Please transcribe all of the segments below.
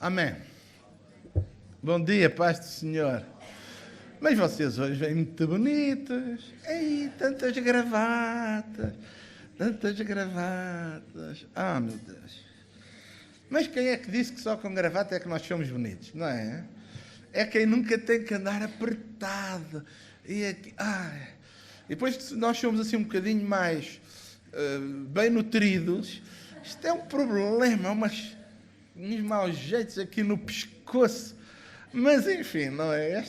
Amém. Bom dia, paz do Senhor. Mas vocês hoje vêm muito bonitas. Ei, tantas gravatas. Tantas gravatas. Ah, meu Deus. Mas quem é que disse que só com gravata é que nós somos bonitos, não é? É quem nunca tem que andar apertado. E depois que nós somos assim um bocadinho mais bem nutridos, isto é um problema, uns maus jeitos aqui no pescoço. Mas enfim, não é?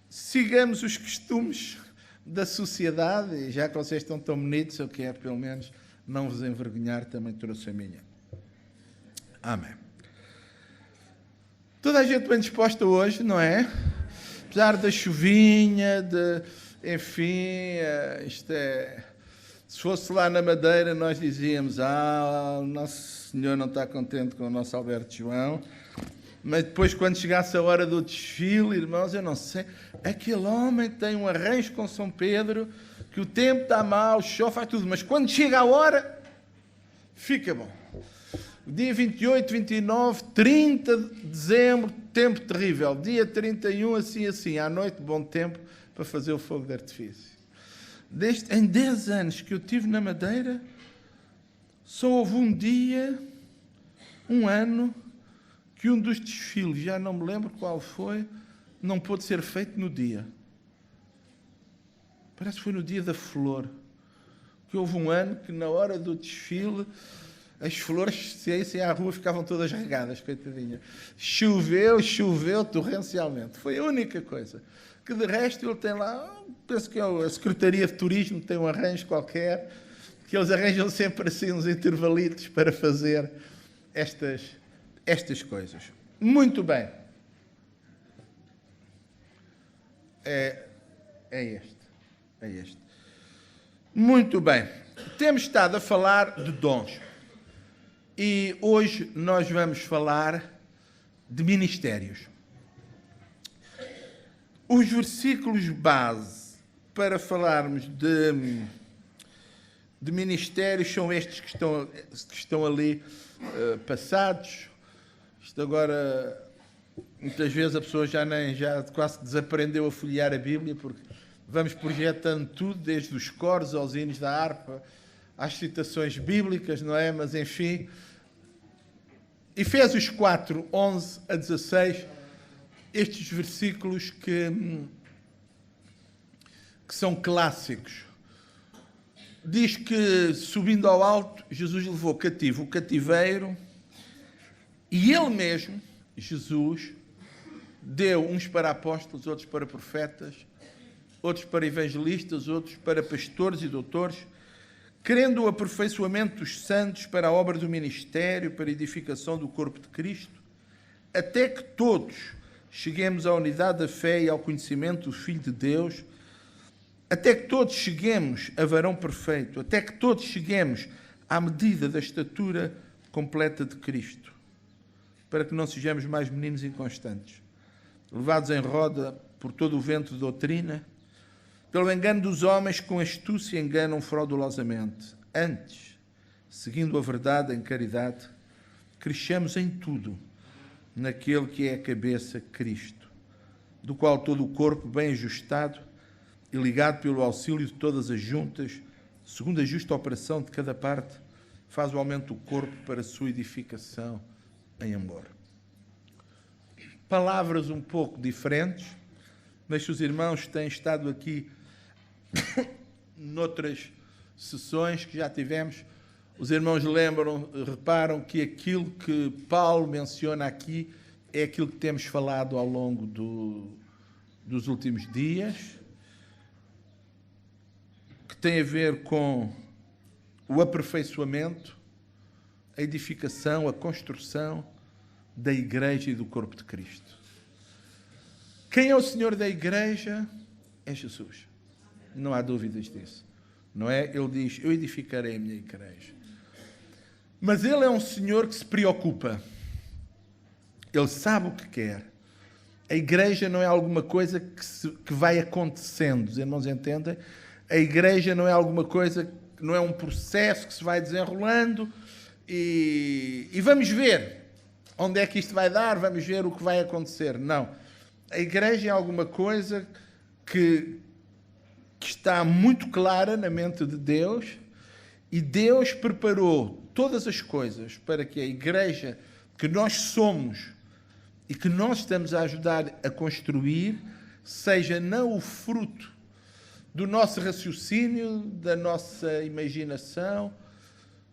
Sigamos os costumes da sociedade, e já que vocês estão tão bonitos, eu quero pelo menos não vos envergonhar, também trouxe a minha. Amém. Toda a gente bem disposta hoje, não é? Apesar da chuvinha, enfim, se fosse lá na Madeira, nós dizíamos, o nosso Senhor não está contente com o nosso Alberto João. Mas depois, quando chegasse a hora do desfile, irmãos, eu não sei, aquele homem tem um arranjo com São Pedro, que o tempo está mau, chove, faz tudo, mas quando chega a hora, fica bom. Dia 28, 29, 30 de dezembro, tempo terrível. Dia 31, assim, à noite, bom tempo para fazer o fogo de artifício. Em 10 anos que eu estive na Madeira, só houve um dia, um ano, que um dos desfiles, já não me lembro qual foi, não pôde ser feito no dia. Parece que foi no dia da flor. Que houve um ano que na hora do desfile, as flores, se saíssem à rua, ficavam todas regadas, coitadinha. Choveu torrencialmente. Foi a única coisa. Que de resto ele tem lá, penso que a Secretaria de Turismo tem um arranjo qualquer, que eles arranjam sempre assim uns intervalitos para fazer estas coisas. Muito bem. É este. Muito bem. Temos estado a falar de dons. E hoje nós vamos falar de ministérios. Os versículos base para falarmos de ministérios são estes que estão ali passados. Isto agora, muitas vezes a pessoa já quase desaprendeu a folhear a Bíblia, porque vamos projetando tudo, desde os coros aos hinos da harpa, às citações bíblicas, não é? Mas, enfim, Efésios 4, 11 a 16, estes versículos que são clássicos. Diz que, subindo ao alto, Jesus levou cativo o cativeiro, e ele mesmo, Jesus, deu uns para apóstolos, outros para profetas, outros para evangelistas, outros para pastores e doutores, querendo o aperfeiçoamento dos santos para a obra do ministério, para a edificação do corpo de Cristo, até que todos cheguemos à unidade da fé e ao conhecimento do Filho de Deus, até que todos cheguemos a varão perfeito, até que todos cheguemos à medida da estatura completa de Cristo, para que não sejamos mais meninos inconstantes, levados em roda por todo o vento de doutrina, pelo engano dos homens que com astúcia enganam fraudulosamente. Antes, seguindo a verdade em caridade, cresçamos em tudo naquele que é a cabeça, Cristo, do qual todo o corpo, bem ajustado e ligado pelo auxílio de todas as juntas, segundo a justa operação de cada parte, faz o aumento do corpo para a sua edificação em amor. Palavras um pouco diferentes, mas se os irmãos têm estado aqui noutras sessões que já tivemos, os irmãos reparam que aquilo que Paulo menciona aqui é aquilo que temos falado ao longo dos últimos dias, que tem a ver com o aperfeiçoamento, a edificação, a construção da Igreja e do corpo de Cristo. Quem é o Senhor da Igreja? É Jesus. Não há dúvidas disso. Não é? Ele diz, eu edificarei a minha Igreja. Mas Ele é um Senhor que se preocupa. Ele sabe o que quer. A Igreja não é alguma coisa que vai acontecendo. Os irmãos entendem? A Igreja não é alguma coisa, não é um processo que se vai desenrolando e vamos ver. onde é que isto vai dar, vamos ver o que vai acontecer. Não. A igreja é alguma coisa que está muito clara na mente de Deus, e Deus preparou todas as coisas para que a igreja que nós somos e que nós estamos a ajudar a construir seja não o fruto do nosso raciocínio, da nossa imaginação,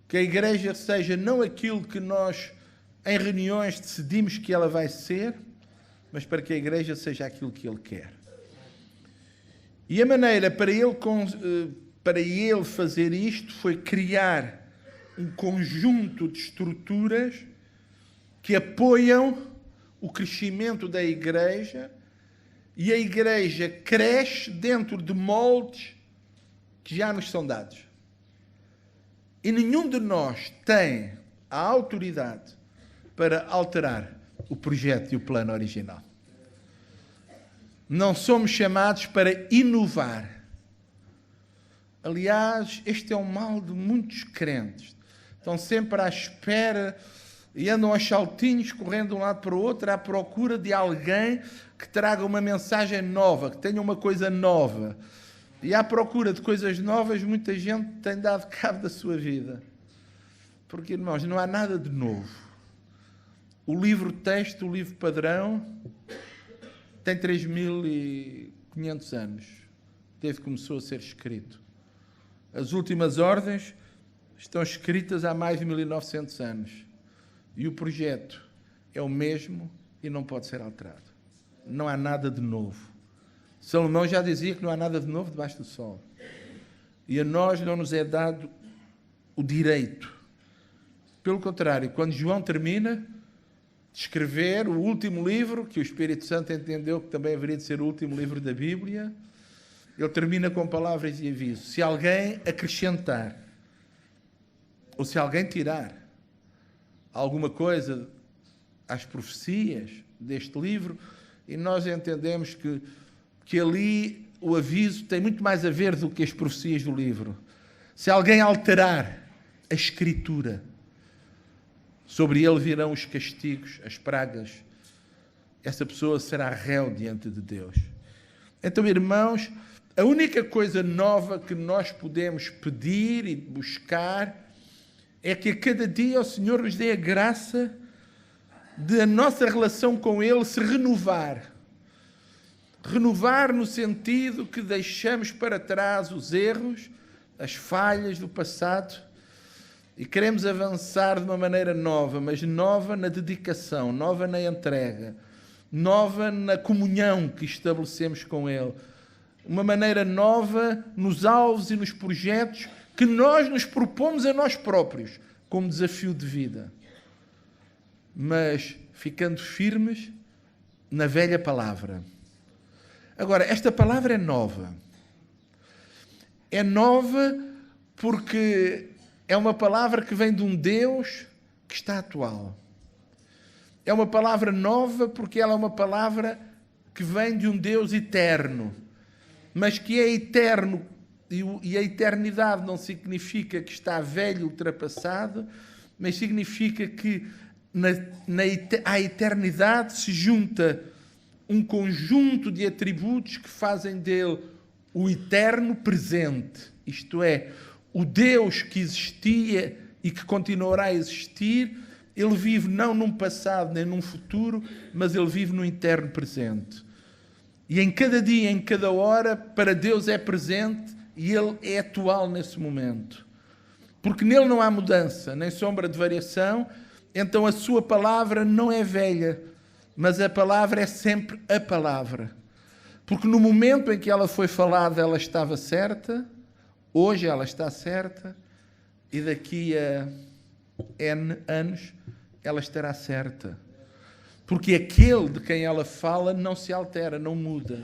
que a igreja seja não aquilo que nós em reuniões decidimos que ela vai ser, mas para que a igreja seja aquilo que Ele quer. E a maneira para ele fazer isto foi criar um conjunto de estruturas que apoiam o crescimento da igreja, e a igreja cresce dentro de moldes que já nos são dados. E nenhum de nós tem a autoridade para alterar o projeto e o plano original. Não somos chamados para inovar. Aliás, este é o mal de muitos crentes. Estão sempre à espera e andam aos saltinhos, correndo de um lado para o outro, à procura de alguém que traga uma mensagem nova, que tenha uma coisa nova. E à procura de coisas novas, muita gente tem dado cabo da sua vida. Porque, irmãos, não há nada de novo. O livro texto, o livro padrão, tem 3.500 anos, desde que começou a ser escrito. As últimas ordens estão escritas há mais de 1.900 anos. E o projeto é o mesmo e não pode ser alterado. Não há nada de novo. Salomão já dizia que não há nada de novo debaixo do sol. E a nós não nos é dado o direito. Pelo contrário, quando João termina de escrever o último livro, que o Espírito Santo entendeu que também haveria de ser o último livro da Bíblia, ele termina com palavras de aviso. Se alguém acrescentar, ou se alguém tirar alguma coisa às profecias deste livro, e nós entendemos que ali o aviso tem muito mais a ver do que as profecias do livro. Se alguém alterar a Escritura, sobre ele virão os castigos, as pragas. Essa pessoa será réu diante de Deus. Então, irmãos, a única coisa nova que nós podemos pedir e buscar é que a cada dia o Senhor nos dê a graça de a nossa relação com Ele se renovar. Renovar no sentido que deixamos para trás os erros, as falhas do passado e queremos avançar de uma maneira nova, mas nova na dedicação, nova na entrega, nova na comunhão que estabelecemos com Ele. Uma maneira nova nos alvos e nos projetos que nós nos propomos a nós próprios como desafio de vida. Mas ficando firmes na velha palavra. Agora, esta palavra é nova. É nova porque é uma palavra que vem de um Deus que está atual. É uma palavra nova porque ela é uma palavra que vem de um Deus eterno, mas que é eterno, e a eternidade não significa que está velho, ultrapassado, mas significa que à eternidade se junta um conjunto de atributos que fazem dele o eterno presente, isto é, o Deus que existia e que continuará a existir. Ele vive não num passado nem num futuro, mas ele vive no eterno presente. E em cada dia, em cada hora, para Deus é presente e ele é atual nesse momento. Porque nele não há mudança, nem sombra de variação, então a sua palavra não é velha, mas a palavra é sempre a palavra. Porque no momento em que ela foi falada, ela estava certa, hoje ela está certa, e daqui a N anos ela estará certa. Porque aquele de quem ela fala não se altera, não muda.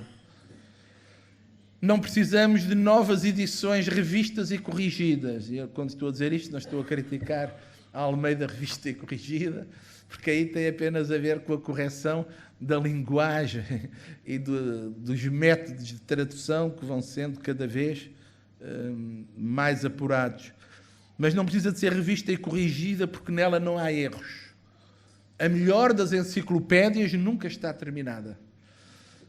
Não precisamos de novas edições revistas e corrigidas. E eu, quando estou a dizer isto, não estou a criticar a Almeida Revista e Corrigida, porque aí tem apenas a ver com a correção da linguagem e dos métodos de tradução que vão sendo cada vez mais apurados. Mas não precisa de ser revista e corrigida porque nela não há erros. A melhor das enciclopédias nunca está terminada.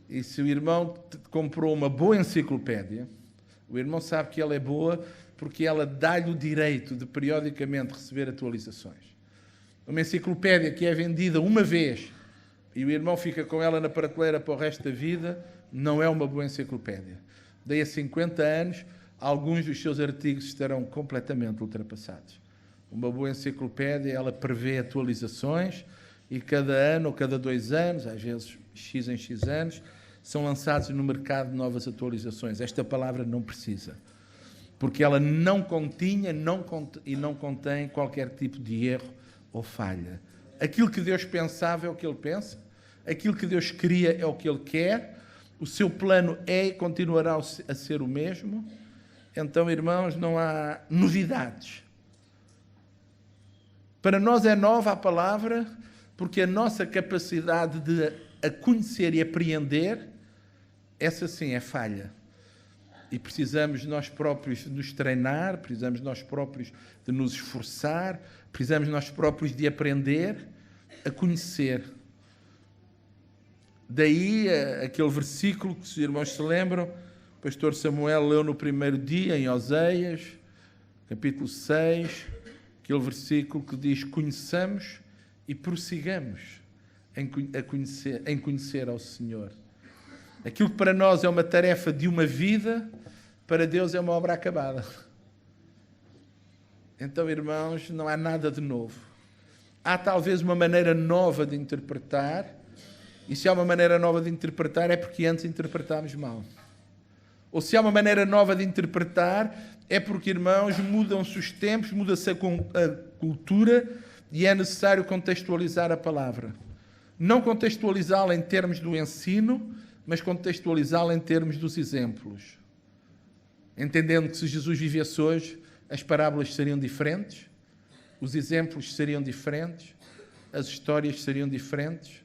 E se o irmão comprou uma boa enciclopédia, o irmão sabe que ela é boa porque ela dá-lhe o direito de periodicamente receber atualizações. Uma enciclopédia que é vendida uma vez e o irmão fica com ela na prateleira para o resto da vida, não é uma boa enciclopédia. Daí a 50 anos, alguns dos seus artigos estarão completamente ultrapassados. Uma boa enciclopédia, ela prevê atualizações e cada ano ou cada 2 anos, às vezes X em X anos, são lançados no mercado novas atualizações. Esta palavra não precisa, porque ela não continha e não contém qualquer tipo de erro ou falha. Aquilo que Deus pensava é o que Ele pensa, aquilo que Deus queria é o que Ele quer, o seu plano é e continuará a ser o mesmo. Então, irmãos, não há novidades. Para nós é nova a palavra, porque a nossa capacidade de a conhecer e apreender, essa sim é falha. E precisamos nós próprios de nos treinar, precisamos nós próprios de nos esforçar, precisamos nós próprios de aprender a conhecer. Daí aquele versículo que os irmãos se lembram, o pastor Samuel leu no primeiro dia, em Oseias, capítulo 6, aquele versículo que diz: conheçamos e prossigamos em conhecer ao Senhor. Aquilo que para nós é uma tarefa de uma vida, para Deus é uma obra acabada. Então, irmãos, não há nada de novo. Há talvez uma maneira nova de interpretar, e se há uma maneira nova de interpretar é porque antes interpretámos mal. Ou se há uma maneira nova de interpretar é porque, irmãos, mudam-se os tempos, muda-se a cultura e é necessário contextualizar a palavra. Não contextualizá-la em termos do ensino, mas contextualizá-la em termos dos exemplos. Entendendo que se Jesus vivesse hoje, as parábolas seriam diferentes, os exemplos seriam diferentes, as histórias seriam diferentes,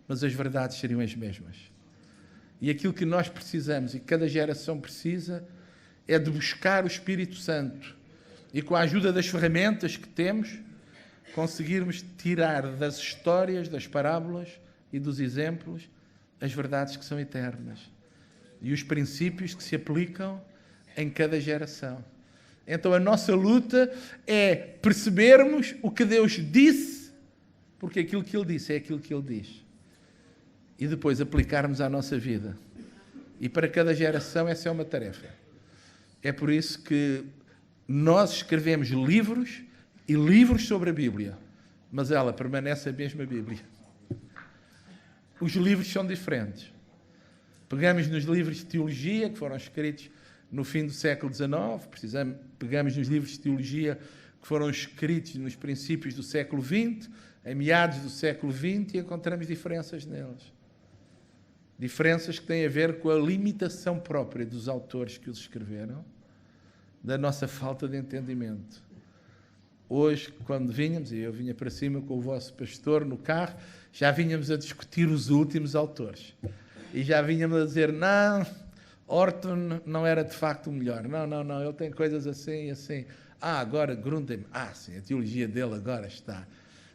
mas as verdades seriam as mesmas. E aquilo que nós precisamos, e cada geração precisa, é de buscar o Espírito Santo e, com a ajuda das ferramentas que temos, conseguirmos tirar das histórias, das parábolas e dos exemplos as verdades que são eternas e os princípios que se aplicam em cada geração. Então a nossa luta é percebermos o que Deus disse, porque aquilo que Ele disse é aquilo que Ele diz, e depois aplicarmos à nossa vida. E para cada geração essa é uma tarefa. É por isso que nós escrevemos livros e livros sobre a Bíblia, mas ela permanece a mesma Bíblia. Os livros são diferentes. Pegamos nos livros de teologia que foram escritos no fim do século XIX, pegamos nos livros de teologia que foram escritos nos princípios do século XX, em meados do século XX, e encontramos diferenças neles. Diferenças que têm a ver com a limitação própria dos autores que os escreveram, da nossa falta de entendimento. Hoje, quando vínhamos, e eu vinha para cima com o vosso pastor no carro, já vínhamos a discutir os últimos autores. E já vínhamos a dizer, não, Orton não era de facto o melhor. Não, ele tem coisas assim e assim. Agora Grundem, sim, a teologia dele agora está.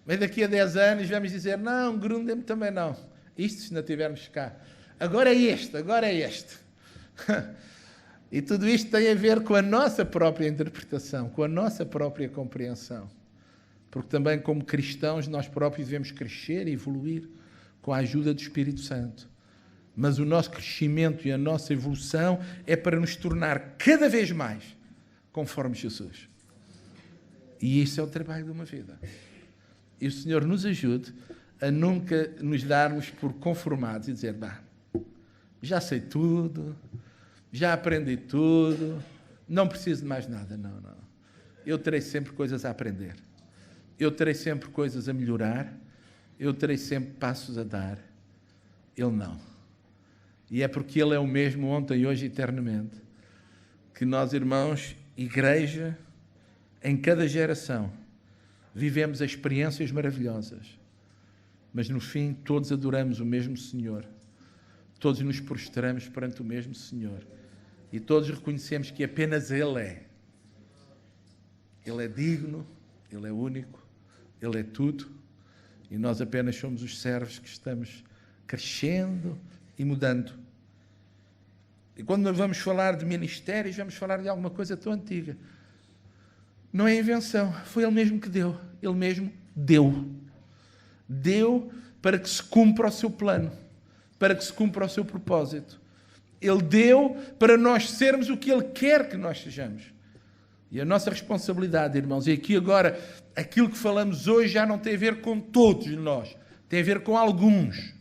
Mas daqui a 10 anos vamos dizer, não, Grundem também não. Isto se não tivermos cá. Agora é este. E tudo isto tem a ver com a nossa própria interpretação, com a nossa própria compreensão. Porque também, como cristãos, nós próprios devemos crescer e evoluir com a ajuda do Espírito Santo. Mas o nosso crescimento e a nossa evolução é para nos tornar cada vez mais conforme Jesus. E isso é o trabalho de uma vida. E o Senhor nos ajude a nunca nos darmos por conformados e dizer, já sei tudo, já aprendi tudo, não preciso de mais nada. Não. Eu terei sempre coisas a aprender. Eu terei sempre coisas a melhorar. Eu terei sempre passos a dar. Ele não. E é porque Ele é o mesmo ontem, hoje e eternamente, que nós, irmãos, igreja, em cada geração, vivemos experiências maravilhosas. Mas no fim, todos adoramos o mesmo Senhor. Todos nos prostramos perante o mesmo Senhor. E todos reconhecemos que apenas Ele é. Ele é digno, Ele é único, Ele é tudo. E nós apenas somos os servos que estamos crescendo e mudando. E quando nós vamos falar de ministérios, vamos falar de alguma coisa tão antiga. Não é invenção, foi Ele mesmo que deu. Ele mesmo deu. Deu para que se cumpra o seu plano, para que se cumpra o seu propósito. Ele deu para nós sermos o que Ele quer que nós sejamos. E a nossa responsabilidade, irmãos, e aqui agora, aquilo que falamos hoje já não tem a ver com todos nós, tem a ver com alguns.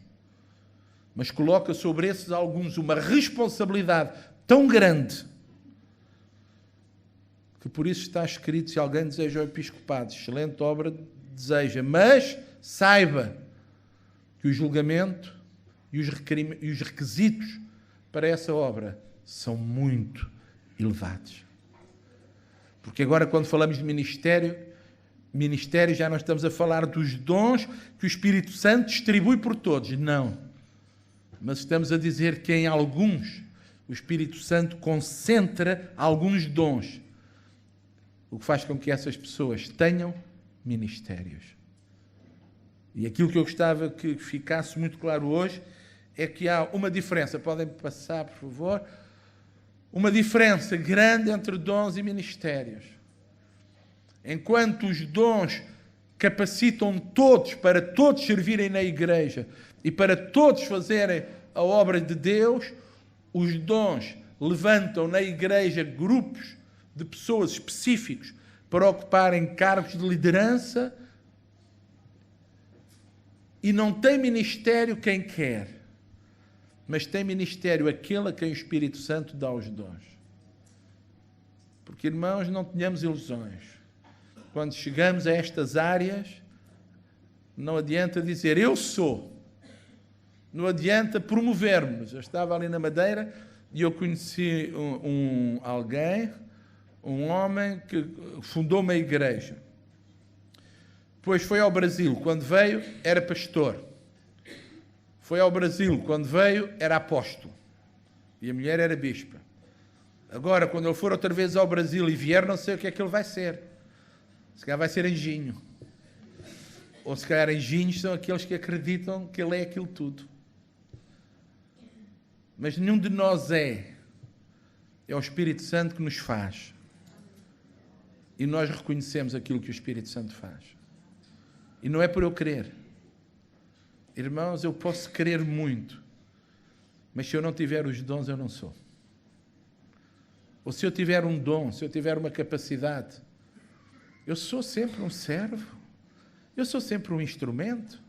Mas coloca sobre esses alguns uma responsabilidade tão grande, que por isso está escrito: se alguém deseja o episcopado, excelente obra deseja, mas saiba que o julgamento e os requisitos para essa obra são muito elevados. Porque agora, quando falamos de ministério já não estamos a falar dos dons que o Espírito Santo distribui por todos, não. Mas estamos a dizer que em alguns o Espírito Santo concentra alguns dons, o que faz com que essas pessoas tenham ministérios. E aquilo que eu gostava que ficasse muito claro hoje é que há uma diferença, podem passar, por favor, uma diferença grande entre dons e ministérios. Enquanto os dons capacitam todos para todos servirem na igreja e para todos fazerem a obra de Deus, os dons levantam na igreja grupos de pessoas específicos para ocuparem cargos de liderança, e não tem ministério quem quer, mas tem ministério aquele a quem o Espírito Santo dá os dons. Porque, irmãos, não tenhamos ilusões. Quando chegamos a estas áreas, não adianta dizer eu sou. Não adianta promovermos. Eu estava ali na Madeira e eu conheci um homem que fundou uma igreja. Depois foi ao Brasil. Quando veio, era pastor. Foi ao Brasil. Quando veio, era apóstolo. E a mulher era bispa. Agora, quando ele for outra vez ao Brasil e vier, não sei o que é que ele vai ser. Se calhar vai ser anjinho. Ou se calhar anjinhos são aqueles que acreditam que ele é aquilo tudo. Mas nenhum de nós é. É o Espírito Santo que nos faz. E nós reconhecemos aquilo que o Espírito Santo faz. E não é por eu querer. Irmãos, eu posso querer muito, mas se eu não tiver os dons, eu não sou. Ou se eu tiver um dom, se eu tiver uma capacidade, eu sou sempre um servo, eu sou sempre um instrumento,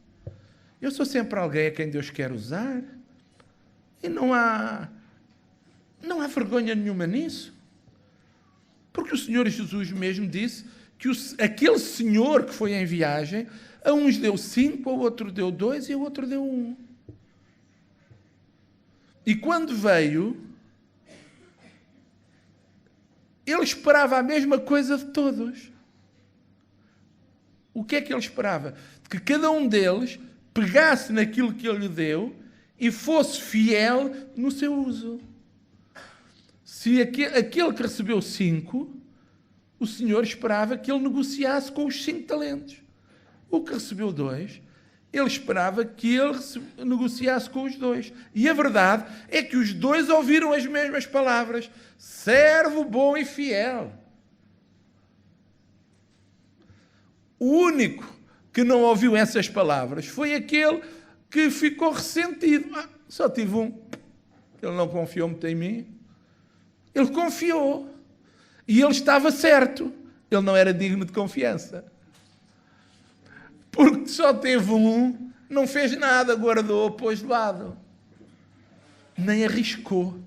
eu sou sempre alguém a quem Deus quer usar, e não há vergonha nenhuma nisso, porque o Senhor Jesus mesmo disse que aquele senhor que foi em viagem, a uns deu 5, ao outro deu 2 e ao outro deu 1. E quando veio, ele esperava a mesma coisa de todos. O que é que ele esperava? Que cada um deles pegasse naquilo que ele lhe deu e fosse fiel no seu uso. Se aquele que recebeu 5, o Senhor esperava que ele negociasse com os 5 talentos. O que recebeu 2, ele esperava que ele negociasse com os 2. E a verdade é que os 2 ouviram as mesmas palavras: servo bom e fiel. O único que não ouviu essas palavras foi aquele que ficou ressentido. Só tive um. Ele não confiou muito em mim. Ele confiou. E ele estava certo. Ele não era digno de confiança. Porque só teve um, não fez nada, guardou, pôs de lado. Nem arriscou.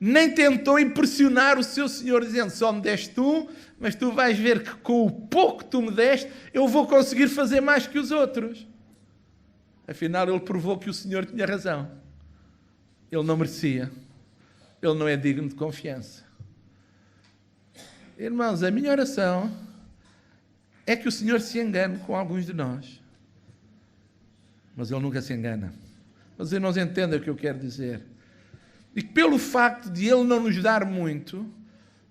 Nem tentou impressionar o seu senhor, dizendo: só me deste um, mas tu vais ver que com o pouco que tu me deste, eu vou conseguir fazer mais que os outros. Afinal, ele provou que o Senhor tinha razão. Ele não merecia. Ele não é digno de confiança. Irmãos, a minha oração é que o Senhor se engane com alguns de nós. Mas Ele nunca se engana. Mas irmãos, entendam o que eu quero dizer. E que pelo facto de Ele não nos dar muito,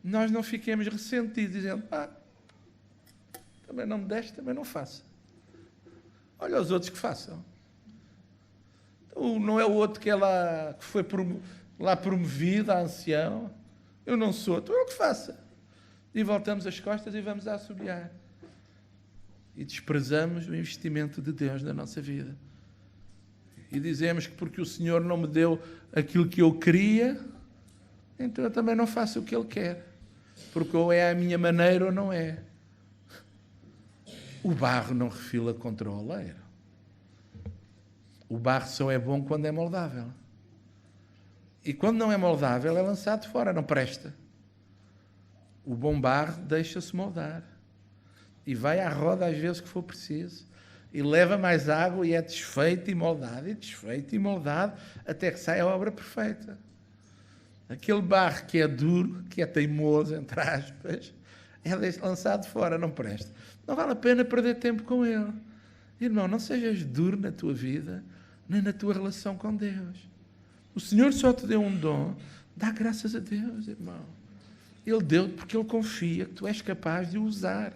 nós não fiquemos ressentidos, dizendo: também não me deste, também não faço. Olha os outros que façam. Então, não é o outro que foi lá promovido, a ancião. Eu não sou, então é o que faça. E voltamos as costas e vamos a assobiar. E desprezamos o investimento de Deus na nossa vida. E dizemos que porque o Senhor não me deu aquilo que eu queria, então eu também não faço o que Ele quer. Porque ou é a minha maneira ou não é. O barro não refila contra o oleiro. O barro só é bom quando é moldável. E quando não é moldável, é lançado fora, não presta. O bom barro deixa-se moldar. E vai à roda às vezes que for preciso. E leva mais água e é desfeito e moldado, até que sai a obra perfeita. Aquele barro que é duro, que é teimoso, entre aspas, é lançado fora, não presta. Não vale a pena perder tempo com ele. Irmão, não sejas duro na tua vida, nem na tua relação com Deus. O Senhor só te deu um dom, dá graças a Deus, irmão. Ele deu porque Ele confia que tu és capaz de o usar.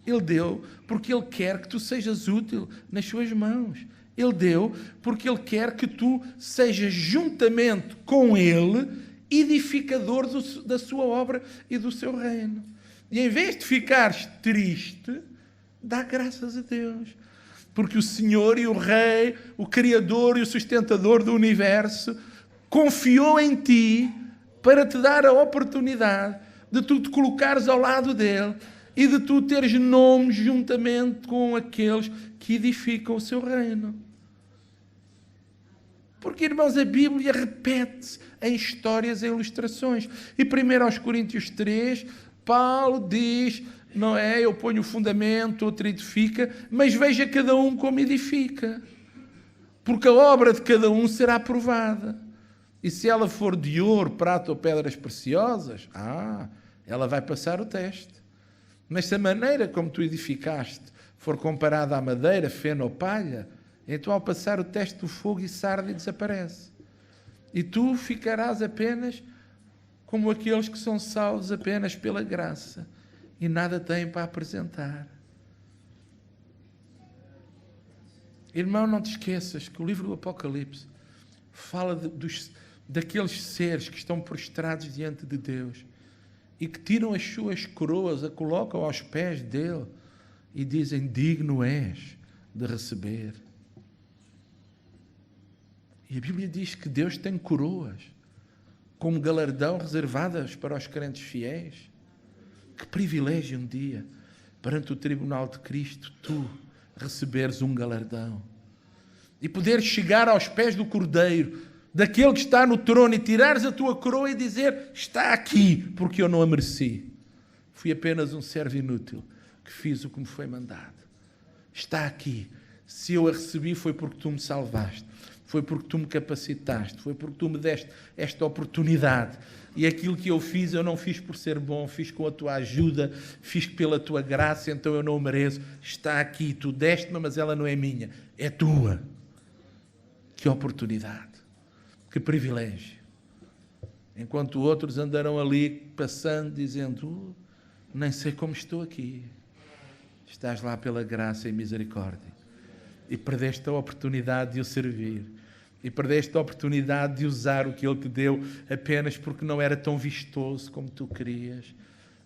Ele deu porque Ele quer que tu sejas útil nas suas mãos. Ele deu porque Ele quer que tu sejas juntamente com Ele edificador da sua obra e do seu reino. E em vez de ficares triste, dá graças a Deus. Porque o Senhor e o Rei, o Criador e o Sustentador do Universo, confiou em ti para te dar a oportunidade de tu te colocares ao lado dele e de tu teres nomes juntamente com aqueles que edificam o seu reino. Porque, irmãos, a Bíblia repete-se em histórias e ilustrações. E 1 Coríntios 3, Paulo diz, não é, eu ponho o fundamento, outro edifica, mas veja cada um como edifica. Porque a obra de cada um será aprovada. E se ela for de ouro, prata ou pedras preciosas, ela vai passar o teste. Mas se a maneira como tu edificaste for comparada à madeira, feno ou palha, então ao passar o teste do fogo e sarda e desaparece. E tu ficarás apenas como aqueles que são salvos apenas pela graça e nada têm para apresentar. Irmão, não te esqueças que o livro do Apocalipse fala daqueles seres que estão prostrados diante de Deus e que tiram as suas coroas, a colocam aos pés dele e dizem, digno és de receber. E a Bíblia diz que Deus tem coroas como galardão reservadas para os crentes fiéis. Que privilégio um dia, perante o tribunal de Cristo, tu receberes um galardão. E poderes chegar aos pés do Cordeiro, daquele que está no trono, e tirares a tua coroa e dizer, está aqui, porque eu não a mereci. Fui apenas um servo inútil, que fiz o que me foi mandado. Está aqui. Se eu a recebi foi porque tu me salvaste. Foi porque tu me capacitaste, foi porque tu me deste esta oportunidade. E aquilo que eu fiz, eu não fiz por ser bom, fiz com a tua ajuda, fiz pela tua graça, então eu não o mereço. Está aqui, tu deste-me, mas ela não é minha, é tua. Que oportunidade, que privilégio. Enquanto outros andarão ali passando, dizendo, nem sei como estou aqui. Estás lá pela graça e misericórdia. E perdeste a oportunidade de o servir. E perdeste a oportunidade de usar o que Ele te deu apenas porque não era tão vistoso como tu querias.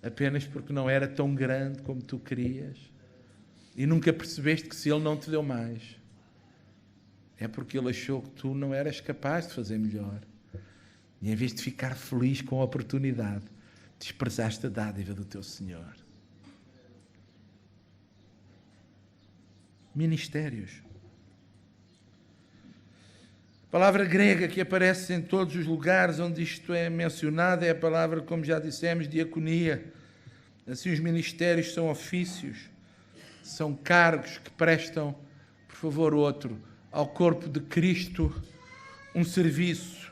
Apenas porque não era tão grande como tu querias. E nunca percebeste que se Ele não te deu mais, é porque Ele achou que tu não eras capaz de fazer melhor. E em vez de ficar feliz com a oportunidade, desprezaste a dádiva do teu Senhor. Ministérios. A palavra grega que aparece em todos os lugares onde isto é mencionado é a palavra, como já dissemos, diaconia. Assim, os ministérios são ofícios, são cargos que prestam, por favor, outro, ao corpo de Cristo um serviço.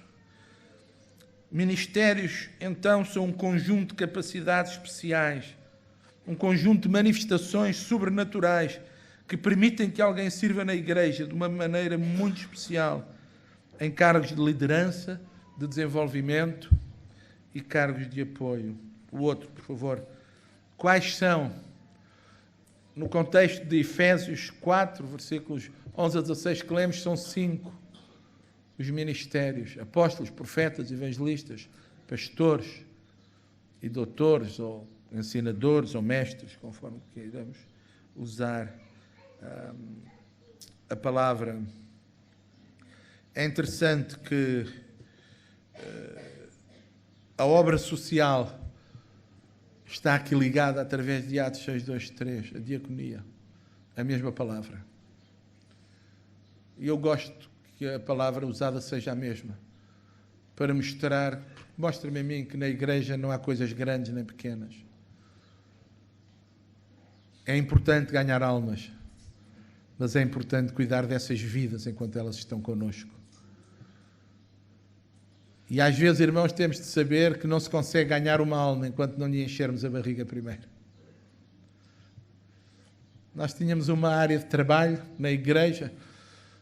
Ministérios, então, são um conjunto de capacidades especiais, um conjunto de manifestações sobrenaturais que permitem que alguém sirva na igreja de uma maneira muito especial, em cargos de liderança, de desenvolvimento e cargos de apoio. O outro, por favor. Quais são no contexto de Efésios 4, versículos 11 a 16, que lemos, são 5 os ministérios: apóstolos, profetas, evangelistas, pastores e doutores, ou ensinadores, ou mestres, conforme queiramos usar a palavra. É interessante que a obra social está aqui ligada através de Atos 6, 2, 3, a diaconia, a mesma palavra. E eu gosto que a palavra usada seja a mesma, para mostrar, mostra-me a mim que na igreja não há coisas grandes nem pequenas. É importante ganhar almas, mas é importante cuidar dessas vidas enquanto elas estão connosco. E às vezes, irmãos, temos de saber que não se consegue ganhar uma alma enquanto não lhe enchermos a barriga primeiro. Nós tínhamos uma área de trabalho na igreja,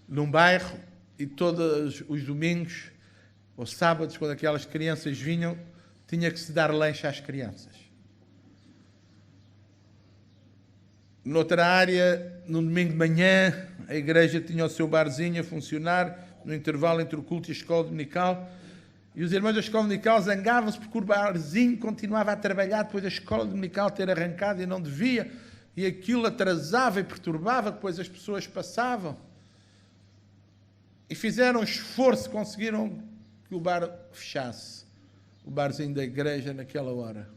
num bairro, e todos os domingos ou sábados, quando aquelas crianças vinham, tinha que se dar lanche às crianças. Noutra área, no domingo de manhã, a igreja tinha o seu barzinho a funcionar, no intervalo entre o culto e a escola dominical, e os irmãos da escola dominical zangavam-se porque o barzinho continuava a trabalhar depois da escola dominical ter arrancado e não devia, e aquilo atrasava e perturbava, depois as pessoas passavam. E fizeram um esforço, conseguiram que o bar fechasse, o barzinho da igreja naquela hora.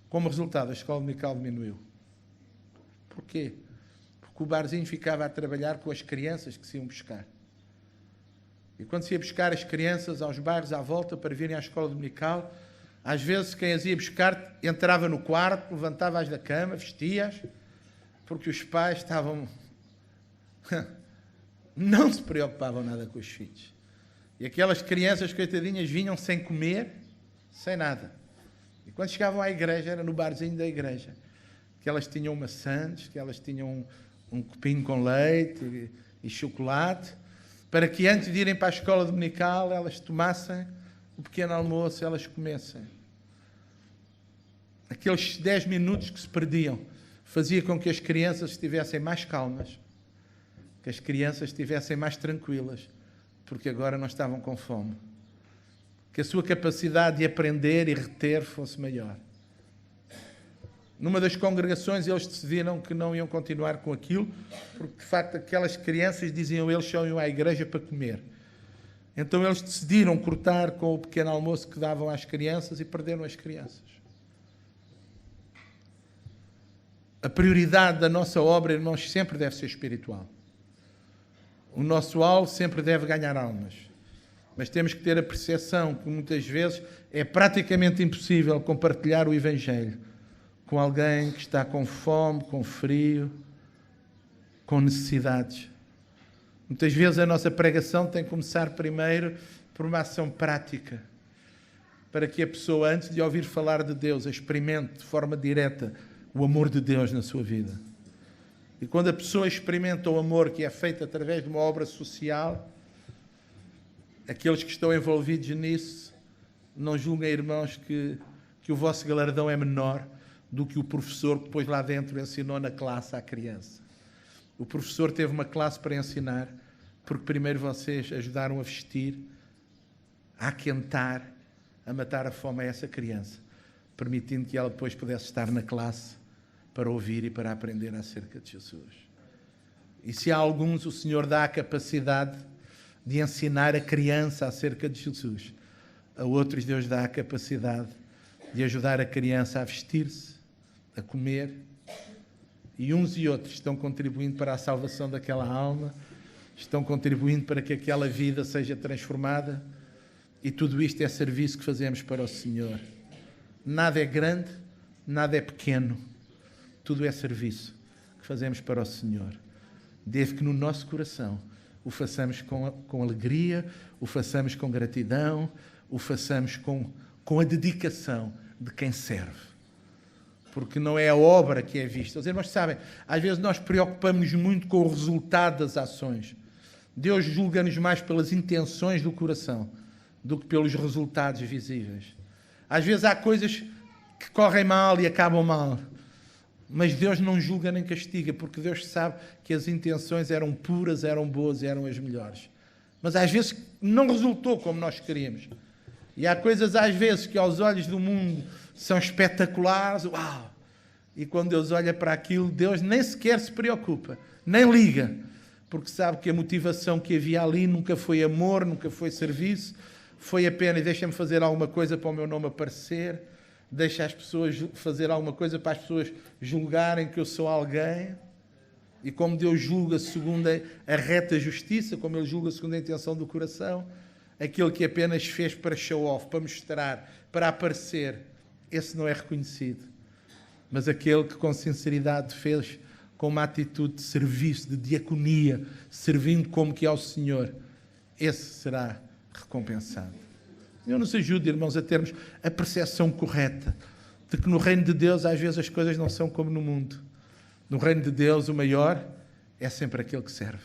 Como resultado, a escola dominical diminuiu. Porquê? Porque o barzinho ficava a trabalhar com as crianças que se iam buscar. E quando se ia buscar as crianças aos bairros à volta para virem à escola dominical, às vezes quem as ia buscar entrava no quarto, levantava-as da cama, vestia-as, porque os pais estavam... não se preocupavam nada com os filhos. E aquelas crianças, coitadinhas, vinham sem comer, sem nada. E quando chegavam à igreja, era no barzinho da igreja, que elas tinham maçãs, que elas tinham um copinho com leite e chocolate, para que antes de irem para a escola dominical, elas tomassem o pequeno almoço, elas comessem. Aqueles 10 minutos que se perdiam fazia com que as crianças estivessem mais calmas, que as crianças estivessem mais tranquilas, porque agora não estavam com fome. Que a sua capacidade de aprender e reter fosse maior. Numa das congregações eles decidiram que não iam continuar com aquilo, porque de facto aquelas crianças, diziam eles, só iam à igreja para comer. Então eles decidiram cortar com o pequeno almoço que davam às crianças e perderam as crianças. A prioridade da nossa obra, irmãos, sempre deve ser espiritual. O nosso alvo sempre deve ganhar almas. Mas temos que ter a percepção que muitas vezes é praticamente impossível compartilhar o Evangelho com alguém que está com fome, com frio, com necessidades. Muitas vezes a nossa pregação tem que começar primeiro por uma ação prática, para que a pessoa, antes de ouvir falar de Deus, experimente de forma direta o amor de Deus na sua vida. E quando a pessoa experimenta o amor que é feito através de uma obra social, aqueles que estão envolvidos nisso, não julguem, irmãos, que o vosso galardão é menor do que o professor que depois lá dentro ensinou na classe à criança. O professor teve uma classe para ensinar, porque primeiro vocês ajudaram a vestir, a aquentar, a matar a fome a essa criança, permitindo que ela depois pudesse estar na classe para ouvir e para aprender acerca de Jesus. E se a alguns o Senhor dá a capacidade de ensinar a criança acerca de Jesus, a outros Deus dá a capacidade de ajudar a criança a vestir-se, a comer, e uns e outros estão contribuindo para a salvação daquela alma, estão contribuindo para que aquela vida seja transformada, e tudo isto é serviço que fazemos para o Senhor. Nada é grande, nada é pequeno, tudo é serviço que fazemos para o Senhor. Desde que no nosso coração o façamos com alegria, o façamos com gratidão, o façamos com a dedicação de quem serve. Porque não é a obra que é vista. Os irmãos sabem, às vezes nós preocupamos-nos muito com o resultado das ações. Deus julga-nos mais pelas intenções do coração do que pelos resultados visíveis. Às vezes há coisas que correm mal e acabam mal. Mas Deus não julga nem castiga, porque Deus sabe que as intenções eram puras, eram boas, eram as melhores. Mas às vezes não resultou como nós queríamos. E há coisas às vezes que aos olhos do mundo são espetaculares, uau! E quando Deus olha para aquilo, Deus nem sequer se preocupa, nem liga, porque sabe que a motivação que havia ali nunca foi amor, nunca foi serviço, foi apenas deixa-me fazer alguma coisa para o meu nome aparecer, deixa as pessoas fazer alguma coisa para as pessoas julgarem que eu sou alguém. E como Deus julga segundo a reta justiça, como Ele julga segundo a intenção do coração, aquele que apenas fez para show off, para mostrar, para aparecer, esse não é reconhecido. Mas aquele que com sinceridade fez com uma atitude de serviço, de diaconia, servindo como que ao Senhor, esse será recompensado. O Senhor nos ajude, irmãos, a termos a percepção correta de que no reino de Deus às vezes as coisas não são como no mundo. No reino de Deus o maior é sempre aquele que serve.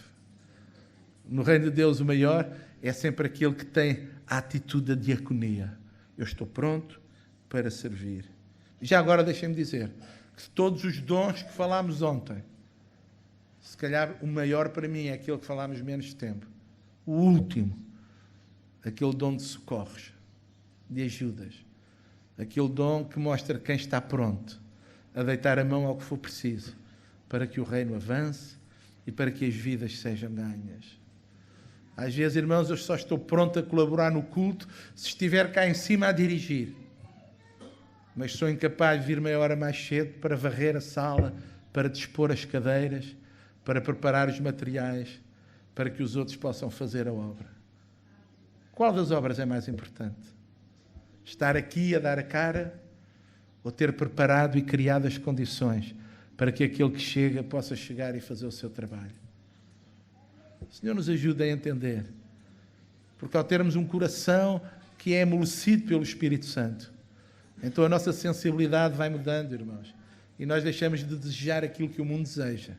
No reino de Deus o maior é sempre aquele que tem a atitude da diaconia. Eu estou pronto para servir. Já agora deixem-me dizer que de todos os dons que falámos ontem, se calhar o maior para mim é aquele que falámos menos tempo. O último, aquele dom de socorros, de ajudas. Aquele dom que mostra quem está pronto a deitar a mão ao que for preciso para que o reino avance e para que as vidas sejam ganhas. Às vezes, irmãos, eu só estou pronto a colaborar no culto se estiver cá em cima a dirigir. Mas sou incapaz de vir meia hora mais cedo para varrer a sala, para dispor as cadeiras, para preparar os materiais, para que os outros possam fazer a obra. Qual das obras é mais importante? Estar aqui a dar a cara ou ter preparado e criado as condições para que aquele que chega possa chegar e fazer o seu trabalho? O Senhor nos ajuda a entender, porque ao termos um coração que é amolecido pelo Espírito Santo, então a nossa sensibilidade vai mudando, irmãos, e nós deixamos de desejar aquilo que o mundo deseja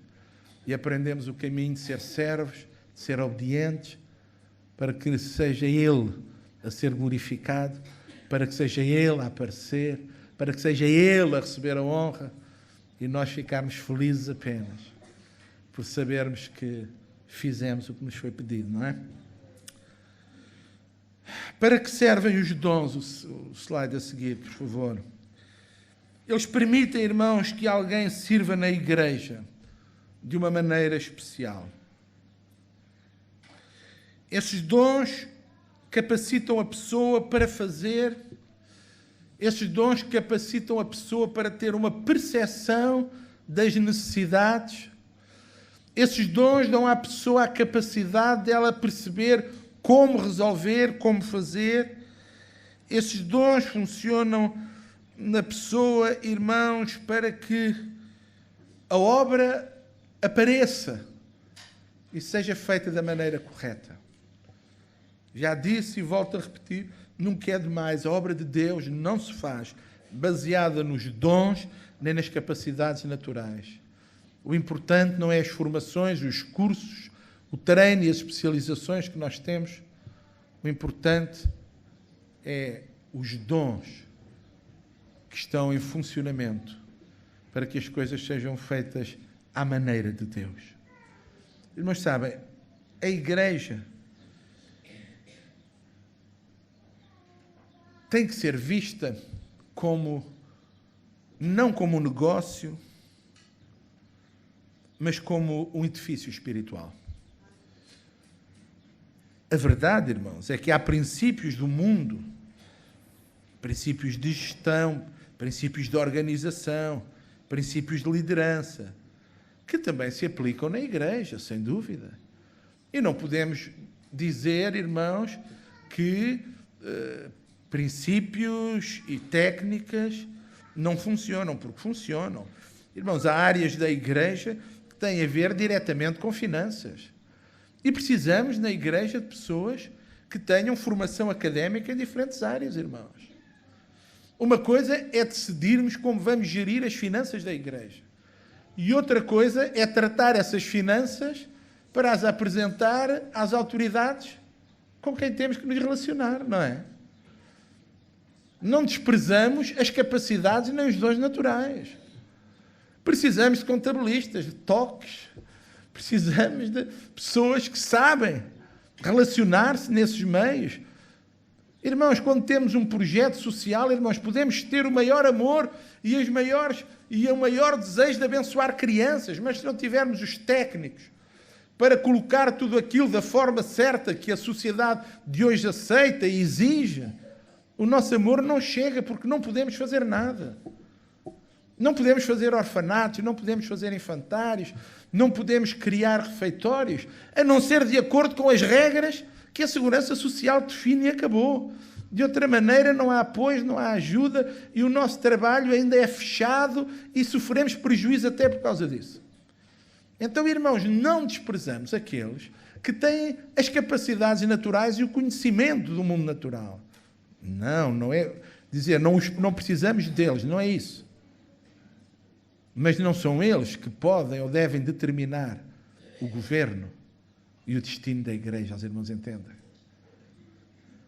e aprendemos o caminho de ser servos, de ser obedientes, para que seja Ele a ser glorificado, para que seja Ele a aparecer, para que seja Ele a receber a honra e nós ficarmos felizes apenas por sabermos que fizemos o que nos foi pedido, não é? Para que servem os dons? O slide a seguir, por favor. Eles permitem, irmãos, que alguém sirva na igreja de uma maneira especial. Esses dons capacitam a pessoa para fazer, esses dons capacitam a pessoa para ter uma percepção das necessidades. Esses dons dão à pessoa a capacidade dela perceber como resolver, como fazer. Esses dons funcionam na pessoa, irmãos, para que a obra apareça e seja feita da maneira correta. Já disse e volto a repetir, nunca é demais. A obra de Deus não se faz baseada nos dons nem nas capacidades naturais. O importante não é as formações, os cursos, o treino e as especializações que nós temos. O importante é os dons que estão em funcionamento para que as coisas sejam feitas à maneira de Deus. Irmãos, sabem, a igreja tem que ser vista não como um negócio, mas como um edifício espiritual. A verdade, irmãos, é que há princípios do mundo, princípios de gestão, princípios de organização, princípios de liderança, que também se aplicam na igreja, sem dúvida. E não podemos dizer, irmãos, que princípios e técnicas não funcionam, porque funcionam. Irmãos, há áreas da igreja que têm a ver diretamente com finanças. E precisamos, na igreja, de pessoas que tenham formação académica em diferentes áreas, irmãos. Uma coisa é decidirmos como vamos gerir as finanças da igreja. E outra coisa é tratar essas finanças para as apresentar às autoridades com quem temos que nos relacionar, não é? Não desprezamos as capacidades nem os dons naturais. Precisamos de contabilistas, de toques. Precisamos de pessoas que sabem relacionar-se nesses meios. Irmãos, quando temos um projeto social, irmãos, podemos ter o maior amor e o maior desejo de abençoar crianças, mas se não tivermos os técnicos para colocar tudo aquilo da forma certa que a sociedade de hoje aceita e exige, o nosso amor não chega, porque não podemos fazer nada. Não podemos fazer orfanatos, não podemos fazer infantários, não podemos criar refeitórios, a não ser de acordo com as regras que a Segurança Social define e acabou. De outra maneira, não há apoio, não há ajuda e o nosso trabalho ainda é fechado e sofremos prejuízo até por causa disso. Então, irmãos, não desprezamos aqueles que têm as capacidades naturais e o conhecimento do mundo natural. Não é dizer, não precisamos deles, não é isso. Mas não são eles que podem ou devem determinar o governo e o destino da igreja, os irmãos entendem?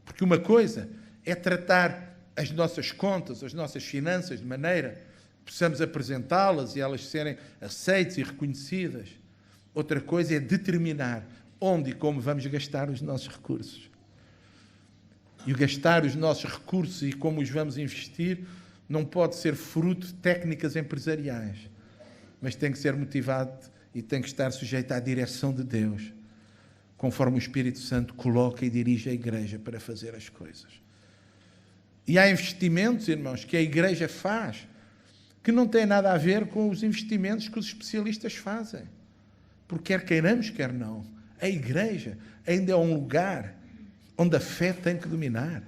Porque uma coisa é tratar as nossas contas, as nossas finanças, de maneira que possamos apresentá-las e elas serem aceitas e reconhecidas. Outra coisa é determinar onde e como vamos gastar os nossos recursos. E o gastar os nossos recursos e como os vamos investir não pode ser fruto de técnicas empresariais, mas tem que ser motivado e tem que estar sujeito à direção de Deus, conforme o Espírito Santo coloca e dirige a igreja para fazer as coisas. E há investimentos, irmãos, que a igreja faz, que não têm nada a ver com os investimentos que os especialistas fazem. Porque quer queiramos, quer não, a igreja ainda é um lugar onde a fé tem que dominar.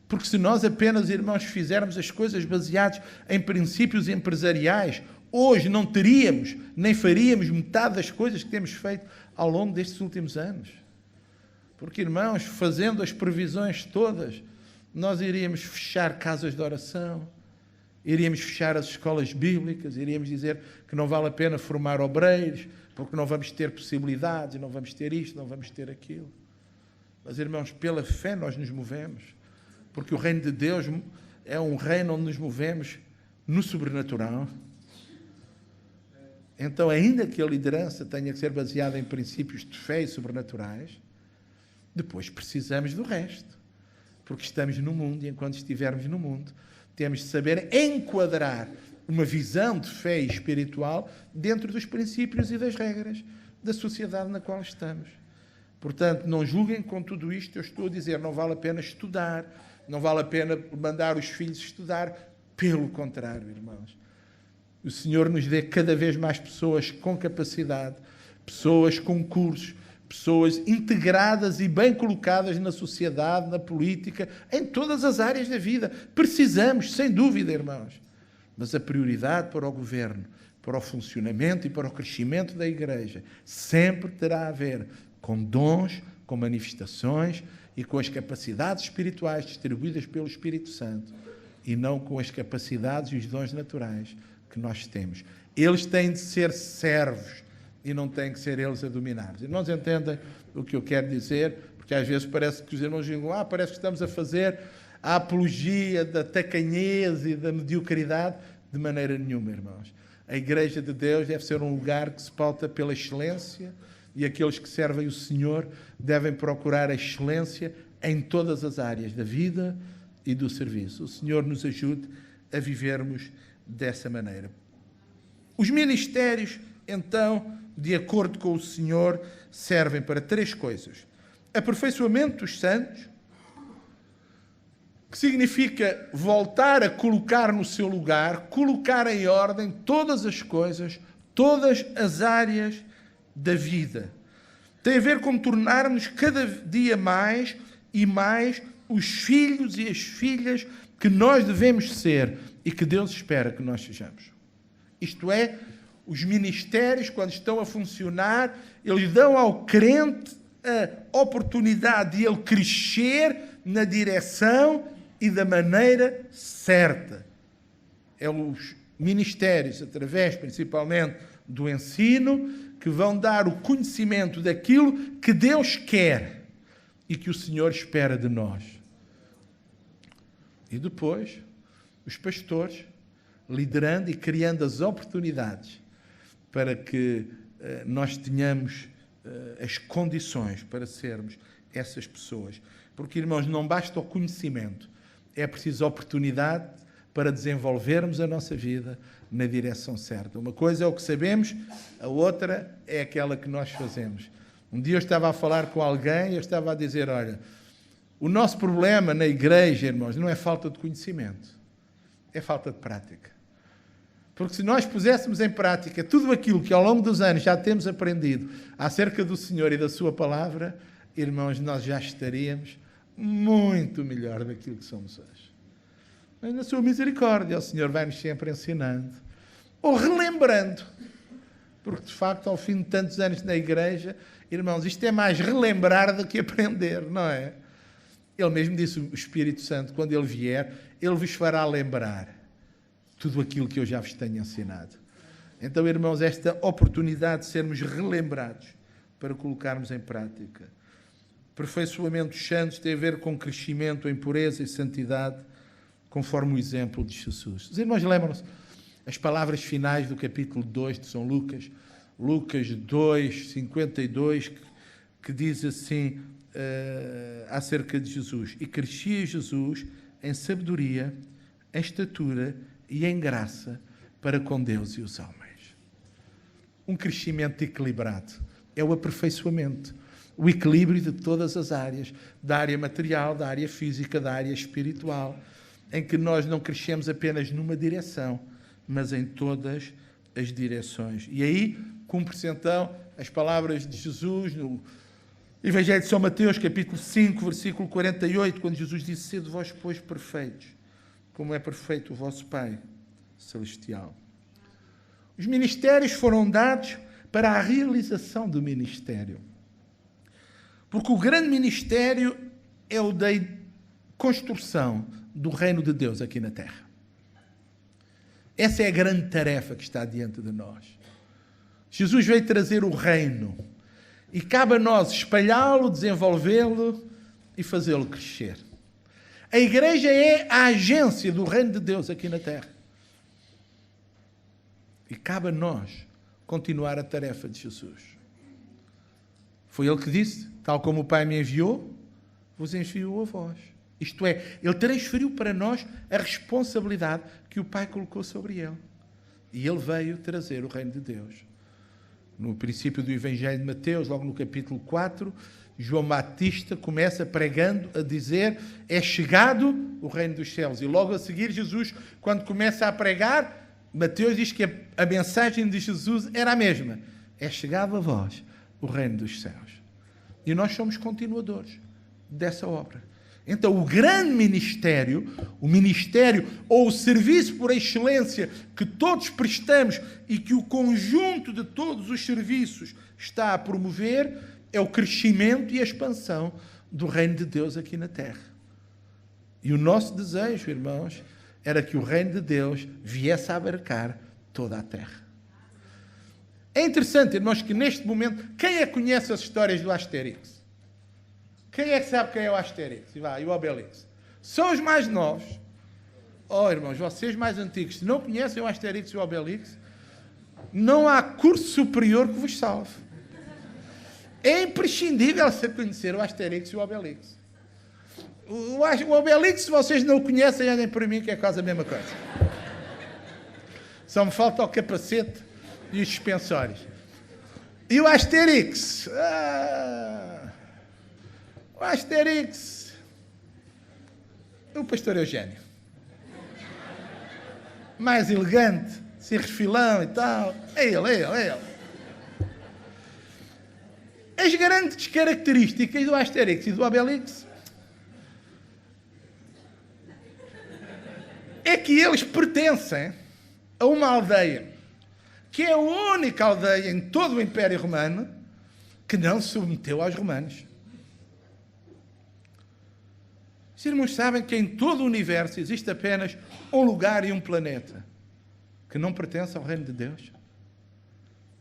Porque se nós apenas, irmãos, fizermos as coisas baseadas em princípios empresariais, hoje não teríamos, nem faríamos metade das coisas que temos feito ao longo destes últimos anos. Porque, irmãos, fazendo as previsões todas, nós iríamos fechar casas de oração, iríamos fechar as escolas bíblicas, iríamos dizer que não vale a pena formar obreiros, porque não vamos ter possibilidades, não vamos ter isto, não vamos ter aquilo. Mas, irmãos, pela fé nós nos movemos. Porque o reino de Deus é um reino onde nos movemos no sobrenatural. Então, ainda que a liderança tenha que ser baseada em princípios de fé e sobrenaturais, depois precisamos do resto. Porque estamos no mundo e enquanto estivermos no mundo, temos de saber enquadrar uma visão de fé espiritual dentro dos princípios e das regras da sociedade na qual estamos. Portanto, não julguem com tudo isto, eu estou a dizer, não vale a pena estudar, não vale a pena mandar os filhos estudar. Pelo contrário, irmãos. O Senhor nos dê cada vez mais pessoas com capacidade, pessoas com cursos, pessoas integradas e bem colocadas na sociedade, na política, em todas as áreas da vida. Precisamos, sem dúvida, irmãos. Mas a prioridade para o governo, para o funcionamento e para o crescimento da igreja, sempre terá a ver com dons, com manifestações e com as capacidades espirituais distribuídas pelo Espírito Santo e não com as capacidades e os dons naturais que nós temos. Eles têm de ser servos e não têm que ser eles a dominar. Os irmãos entendem o que eu quero dizer? Porque às vezes parece que os irmãos dizem, parece que estamos a fazer a apologia da tacanhez e da mediocridade. De maneira nenhuma, irmãos. A Igreja de Deus deve ser um lugar que se pauta pela excelência e aqueles que servem o Senhor devem procurar a excelência em todas as áreas da vida e do serviço. O Senhor nos ajude a vivermos dessa maneira. Os ministérios, então, de acordo com o Senhor, servem para 3 coisas. Aperfeiçoamento dos santos, que significa voltar a colocar no seu lugar, colocar em ordem todas as coisas, todas as áreas da vida. Tem a ver com tornar-nos cada dia mais e mais os filhos e as filhas que nós devemos ser e que Deus espera que nós sejamos. Isto é, os ministérios, quando estão a funcionar, eles dão ao crente a oportunidade de ele crescer na direção e da maneira certa. É os ministérios, através principalmente do ensino, que vão dar o conhecimento daquilo que Deus quer e que o Senhor espera de nós. E depois, os pastores liderando e criando as oportunidades para que nós tenhamos as condições para sermos essas pessoas. Porque, irmãos, não basta o conhecimento, é preciso oportunidade para desenvolvermos a nossa vida na direção certa. Uma coisa é o que sabemos, a outra é aquela que nós fazemos. Um dia eu estava a falar com alguém e eu estava a dizer, olha, o nosso problema na igreja, irmãos, não é falta de conhecimento, é falta de prática. Porque se nós puséssemos em prática tudo aquilo que ao longo dos anos já temos aprendido acerca do Senhor e da sua palavra, irmãos, nós já estaríamos muito melhor daquilo que somos hoje. Mas na sua misericórdia, o Senhor vai-nos sempre ensinando, ou relembrando, porque de facto, ao fim de tantos anos na igreja, irmãos, isto é mais relembrar do que aprender, não é? Ele mesmo disse, o Espírito Santo, quando Ele vier, Ele vos fará lembrar tudo aquilo que eu já vos tenho ensinado. Então, irmãos, esta oportunidade de sermos relembrados para colocarmos em prática. Aperfeiçoamento dos santos tem a ver com crescimento em pureza e santidade, conforme o exemplo de Jesus. Os irmãos lembram-se as palavras finais do capítulo 2 de São Lucas, Lucas 2, 52, que diz assim acerca de Jesus: e crescia Jesus em sabedoria, em estatura e em graça para com Deus e os homens. Um crescimento equilibrado é o aperfeiçoamento, o equilíbrio de todas as áreas, da área material, da área física, da área espiritual, em que nós não crescemos apenas numa direção, mas em todas as direções. E aí cumpre-se então as palavras de Jesus no Evangelho de São Mateus, capítulo 5, versículo 48, quando Jesus disse: sede vós, pois, perfeitos, como é perfeito o vosso Pai Celestial. Os ministérios foram dados para a realização do ministério. Porque o grande ministério é o da construção do reino de Deus aqui na Terra. Essa é a grande tarefa que está diante de nós. Jesus veio trazer o reino e cabe a nós espalhá-lo, desenvolvê-lo e fazê-lo crescer. A igreja é a agência do reino de Deus aqui na Terra. E cabe a nós continuar a tarefa de Jesus. Foi Ele que disse: tal como o Pai me enviou, vos enviou a vós. Isto é, Ele transferiu para nós a responsabilidade que o Pai colocou sobre Ele. E Ele veio trazer o reino de Deus. No princípio do Evangelho de Mateus, logo no capítulo 4, João Batista começa pregando a dizer: é chegado o reino dos céus. E logo a seguir Jesus, quando começa a pregar, Mateus diz que a mensagem de Jesus era a mesma: é chegado a vós o reino dos céus. E nós somos continuadores dessa obra. Então, o grande ministério, o ministério ou o serviço por excelência que todos prestamos e que o conjunto de todos os serviços está a promover, é o crescimento e a expansão do reino de Deus aqui na Terra. E o nosso desejo, irmãos, era que o reino de Deus viesse a abarcar toda a Terra. É interessante, irmãos, que neste momento, quem é que conhece as histórias do Asterix? Quem é que sabe quem é o Asterix e o Obelix? São os mais novos. Oh, irmãos, vocês mais antigos, se não conhecem o Asterix e o Obelix, não há curso superior que vos salve. É imprescindível ser conhecer o Asterix e o Obelix. O Obelix, se vocês não o conhecem, andem por mim, que é quase a mesma coisa. Só me falta o capacete e os suspensórios. E o Asterix? O Asterix, o pastor Eugênio, mais elegante, sem refilão e tal, é ele. As grandes características do Asterix e do Obelix é que eles pertencem a uma aldeia, que é a única aldeia em todo o Império Romano que não se submeteu aos romanos. Os irmãos sabem que em todo o universo existe apenas um lugar e um planeta que não pertence ao reino de Deus,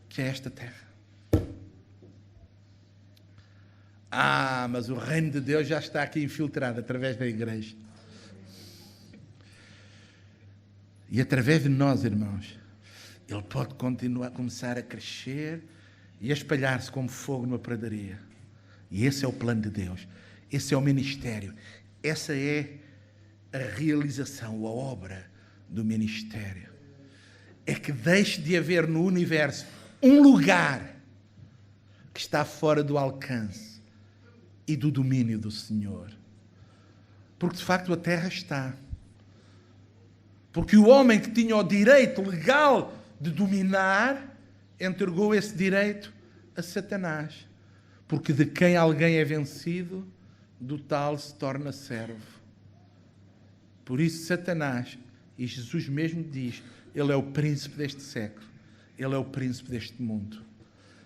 que é esta Terra. Mas o reino de Deus já está aqui infiltrado através da igreja. E através de nós, irmãos, ele pode começar a crescer e a espalhar-se como fogo numa pradaria. E esse é o plano de Deus. Esse é o ministério. Essa é a realização, a obra do ministério. É que deixe de haver no universo um lugar que está fora do alcance e do domínio do Senhor. Porque de facto a terra está. Porque o homem que tinha o direito legal de dominar, entregou esse direito a Satanás. Porque de quem alguém é vencido, do tal se torna servo. Por isso Satanás, e Jesus mesmo diz, ele é o príncipe deste século. Ele é o príncipe deste mundo.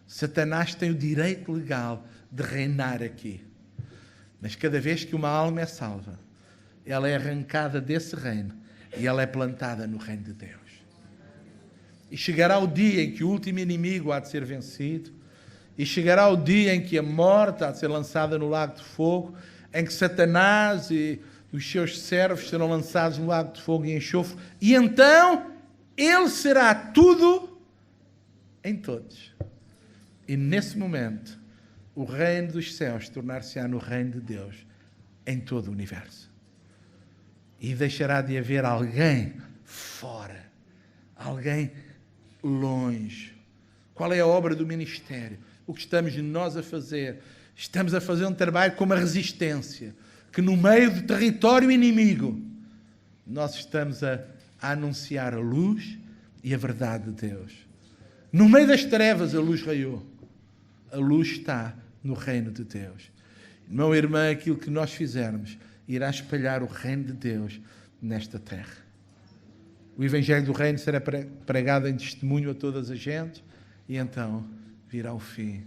Satanás tem o direito legal de reinar aqui. Mas cada vez que uma alma é salva, ela é arrancada desse reino e ela é plantada no reino de Deus. E chegará o dia em que o último inimigo há de ser vencido, e chegará o dia em que a morte há de ser lançada no lago de fogo, em que Satanás e os seus servos serão lançados no lago de fogo e enxofre, e então ele será tudo em todos. E nesse momento, o reino dos céus tornar-se-á no reino de Deus em todo o universo. E deixará de haver alguém fora, alguém longe. Qual é a obra do ministério? O que estamos nós a fazer? Estamos a fazer um trabalho como a resistência, que no meio do território inimigo, nós estamos a anunciar a luz e a verdade de Deus. No meio das trevas a luz raiou. A luz está no reino de Deus. Irmão e irmã, aquilo que nós fizermos irá espalhar o reino de Deus nesta terra. O Evangelho do Reino será pregado em testemunho a todas as gentes e então virá o fim.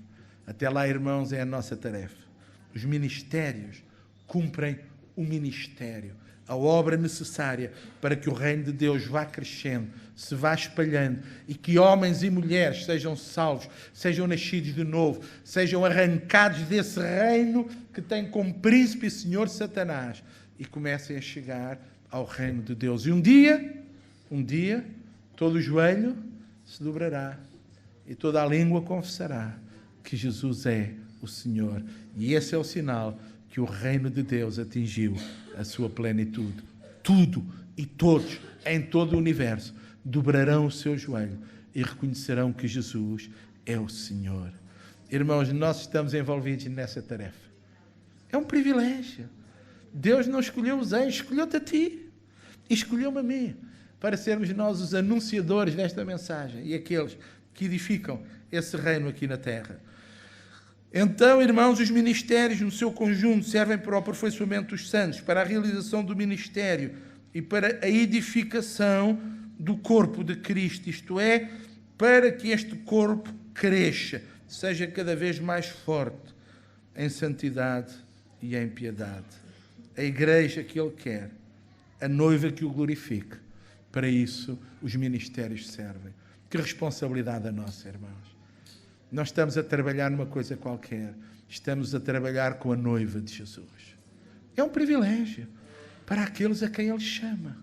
Até lá, irmãos, é a nossa tarefa. Os ministérios cumprem o ministério, a obra necessária para que o reino de Deus vá crescendo, se vá espalhando e que homens e mulheres sejam salvos, sejam nascidos de novo, sejam arrancados desse reino que tem como príncipe e senhor Satanás e comecem a chegar ao reino de Deus. E um dia, todo o joelho se dobrará e toda a língua confessará que Jesus é o Senhor. E esse é o sinal que o reino de Deus atingiu a sua plenitude. Tudo e todos, em todo o universo, dobrarão o seu joelho e reconhecerão que Jesus é o Senhor. Irmãos, nós estamos envolvidos nessa tarefa. É um privilégio. Deus não escolheu os anjos, escolheu-te a ti. E escolheu-me a mim, para sermos nós os anunciadores desta mensagem e aqueles que edificam esse reino aqui na terra. Então, irmãos, os ministérios no seu conjunto servem para o aperfeiçoamento dos santos, para a realização do ministério e para a edificação do corpo de Cristo, isto é, para que este corpo cresça, seja cada vez mais forte em santidade e em piedade. A igreja que Ele quer, a noiva que o glorifique, para isso os ministérios servem. Que responsabilidade a nossa, irmãos. Nós estamos a trabalhar numa coisa qualquer. Estamos a trabalhar com a noiva de Jesus. É um privilégio para aqueles a quem Ele chama.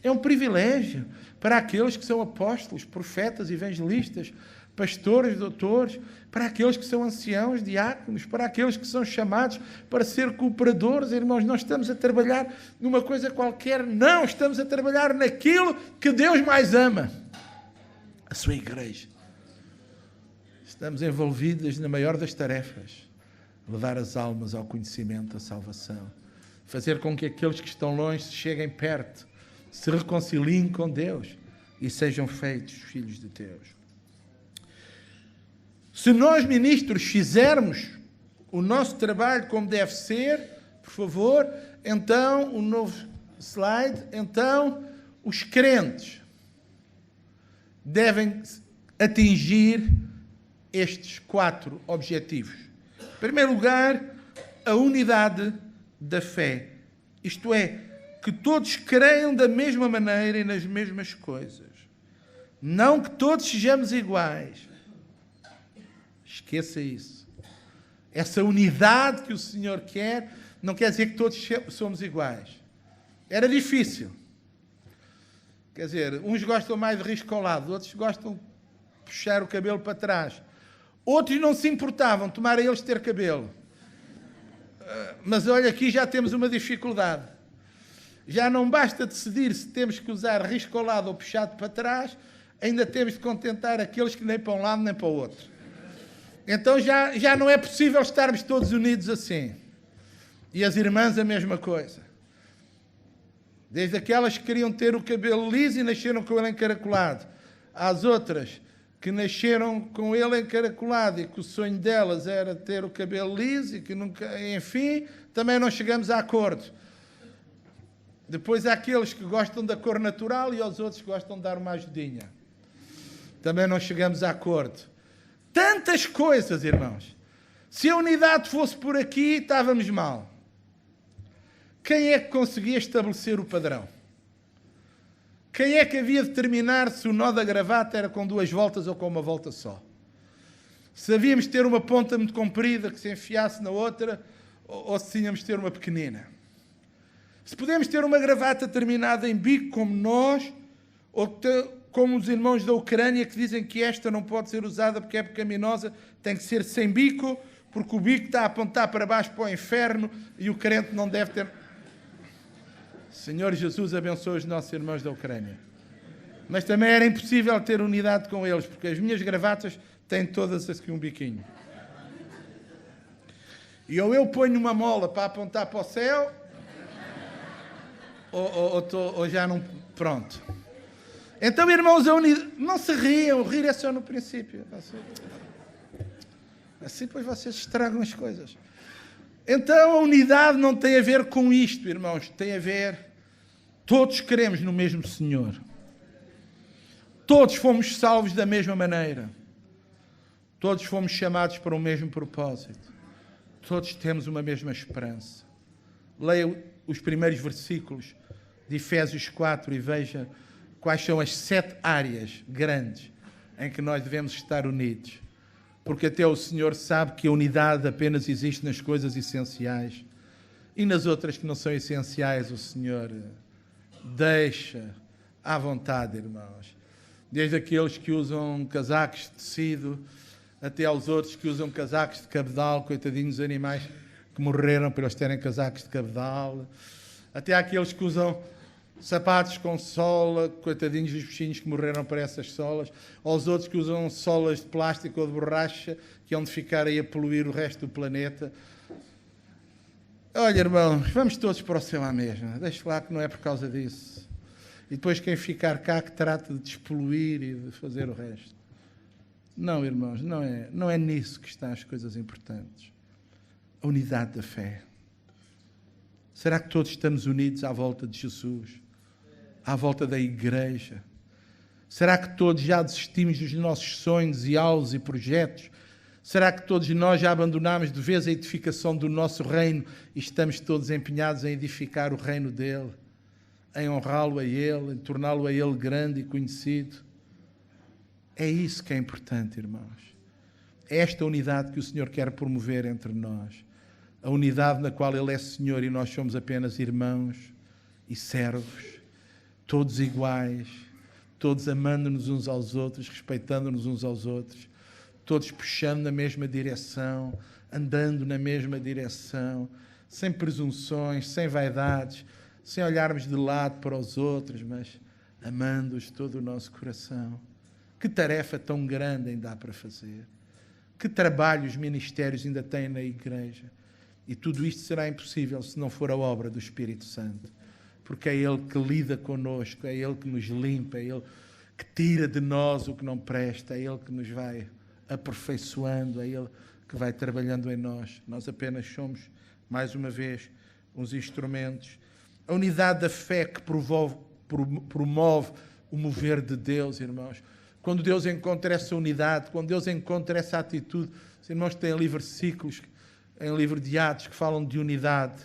É um privilégio para aqueles que são apóstolos, profetas, evangelistas, pastores, doutores, para aqueles que são anciãos, diáconos, para aqueles que são chamados para ser cooperadores. Irmãos, nós estamos a trabalhar numa coisa qualquer. Não, estamos a trabalhar naquilo que Deus mais ama. A sua igreja. Estamos envolvidos na maior das tarefas, levar as almas ao conhecimento da salvação, fazer com que aqueles que estão longe cheguem perto, se reconciliem com Deus e sejam feitos filhos de Deus. Se nós, ministros, fizermos o nosso trabalho como deve ser, por favor, então, um novo slide, então, os crentes devem atingir estes 4 objetivos. Em primeiro lugar, a unidade da fé. Isto é, que todos creiam da mesma maneira e nas mesmas coisas. Não que todos sejamos iguais. Esqueça isso. Essa unidade que o Senhor quer não quer dizer que todos somos iguais. Era difícil. Quer dizer, uns gostam mais de risco ao lado, outros gostam de puxar o cabelo para trás. Outros não se importavam, tomara eles ter cabelo. Mas olha, aqui já temos uma dificuldade. Já não basta decidir se temos que usar risco ao lado ou puxado para trás, ainda temos de contentar aqueles que nem para um lado nem para o outro. Então já não é possível estarmos todos unidos assim. E as irmãs a mesma coisa. Desde aquelas que queriam ter o cabelo liso e nasceram com ele encaracolado, às outras que nasceram com ele encaracolado e que o sonho delas era ter o cabelo liso e que nunca, enfim, também não chegamos a acordo. Depois há aqueles que gostam da cor natural e aos outros que gostam de dar uma ajudinha. Também não chegamos a acordo. Tantas coisas, irmãos. Se a unidade fosse por aqui, estávamos mal. Quem é que conseguia estabelecer o padrão? Quem é que havia de determinar se o nó da gravata era com 2 voltas ou com uma volta só? Se havíamos de ter uma ponta muito comprida que se enfiasse na outra ou se tínhamos de ter uma pequenina? Se podemos ter uma gravata terminada em bico como nós, ou como os irmãos da Ucrânia que dizem que esta não pode ser usada porque é pecaminosa, tem que ser sem bico, porque o bico está a apontar para baixo para o inferno e o crente não deve ter... Senhor Jesus abençoe os nossos irmãos da Ucrânia. Mas também era impossível ter unidade com eles, porque as minhas gravatas têm todas aqui um biquinho. E ou eu ponho uma mola para apontar para o céu, ou já não... Pronto. Então, irmãos, não se riam, rir é só no princípio. Assim, pois vocês estragam as coisas. Então, a unidade não tem a ver com isto, irmãos. Tem a ver... Todos queremos no mesmo Senhor. Todos fomos salvos da mesma maneira. Todos fomos chamados para o mesmo propósito. Todos temos uma mesma esperança. Leia os primeiros versículos de Efésios 4 e veja quais são as 7 áreas grandes em que nós devemos estar unidos. Porque até o Senhor sabe que a unidade apenas existe nas coisas essenciais. E nas outras que não são essenciais, o Senhor deixa à vontade, irmãos. Desde aqueles que usam casacos de tecido, até aos outros que usam casacos de cabedal, coitadinhos animais que morreram para eles terem casacos de cabedal, até aqueles que usam sapatos com sola, coitadinhos dos bichinhos que morreram para essas solas, aos outros que usam solas de plástico ou de borracha, que hão de ficar aí a poluir o resto do planeta. Olha, irmãos, vamos todos para o céu à mesma. Deixe lá que não é por causa disso. E depois quem ficar cá que trate de despoluir e de fazer o resto. Não, irmãos, não é nisso que estão as coisas importantes. A unidade da fé. Será que todos estamos unidos à volta de Jesus? À volta da igreja? Será que todos já desistimos dos nossos sonhos e alvos e projetos? Será que todos nós já abandonámos de vez a edificação do nosso reino e estamos todos empenhados em edificar o reino dele, em honrá-lo a ele, em torná-lo a ele grande e conhecido? É isso que é importante, irmãos. É esta unidade que o Senhor quer promover entre nós. A unidade na qual ele é Senhor e nós somos apenas irmãos e servos, todos iguais, todos amando-nos uns aos outros, respeitando-nos uns aos outros, todos puxando na mesma direção, andando na mesma direção, sem presunções, sem vaidades, sem olharmos de lado para os outros, mas amando-os de todo o nosso coração. Que tarefa tão grande ainda há para fazer. Que trabalho os ministérios ainda têm na igreja. E tudo isto será impossível se não for a obra do Espírito Santo. Porque é Ele que lida connosco, é Ele que nos limpa, é Ele que tira de nós o que não presta, é Ele que nos vai aperfeiçoando, é Ele que vai trabalhando em nós. Nós apenas somos, mais uma vez, uns instrumentos. A unidade da fé que promove o mover de Deus, irmãos. Quando Deus encontra essa unidade, quando Deus encontra essa atitude, os irmãos têm ali versículos em livro de Atos que falam de unidade.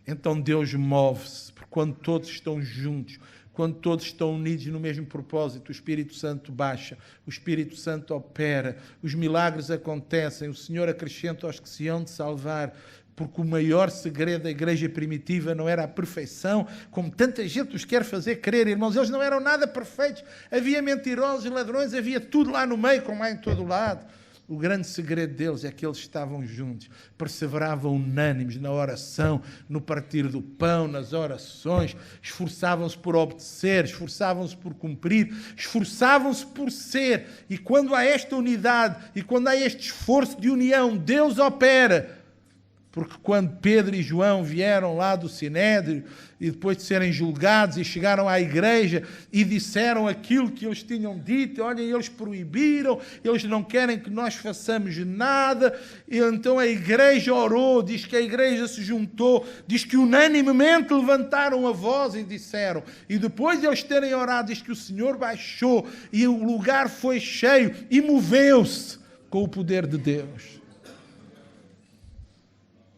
Então Deus move-se, porque quando todos estão juntos, quando todos estão unidos no mesmo propósito, o Espírito Santo baixa, o Espírito Santo opera, os milagres acontecem, o Senhor acrescenta aos que se hão de salvar. Porque o maior segredo da igreja primitiva não era a perfeição, como tanta gente os quer fazer crer, irmãos. Eles não eram nada perfeitos. Havia mentirosos e ladrões, havia tudo lá no meio, como há em todo o lado. O grande segredo deles é que eles estavam juntos, perseveravam unânimes na oração, no partir do pão, nas orações, esforçavam-se por obedecer, esforçavam-se por cumprir, esforçavam-se por ser. E quando há esta unidade e quando há este esforço de união, Deus opera. Porque quando Pedro e João vieram lá do Sinédrio e depois de serem julgados e chegaram à igreja e disseram aquilo que eles tinham dito, olha, eles proibiram, eles não querem que nós façamos nada, e então a igreja orou, diz que a igreja se juntou, diz que unanimemente levantaram a voz e disseram, e depois de eles terem orado, diz que o Senhor baixou e o lugar foi cheio e moveu-se com o poder de Deus.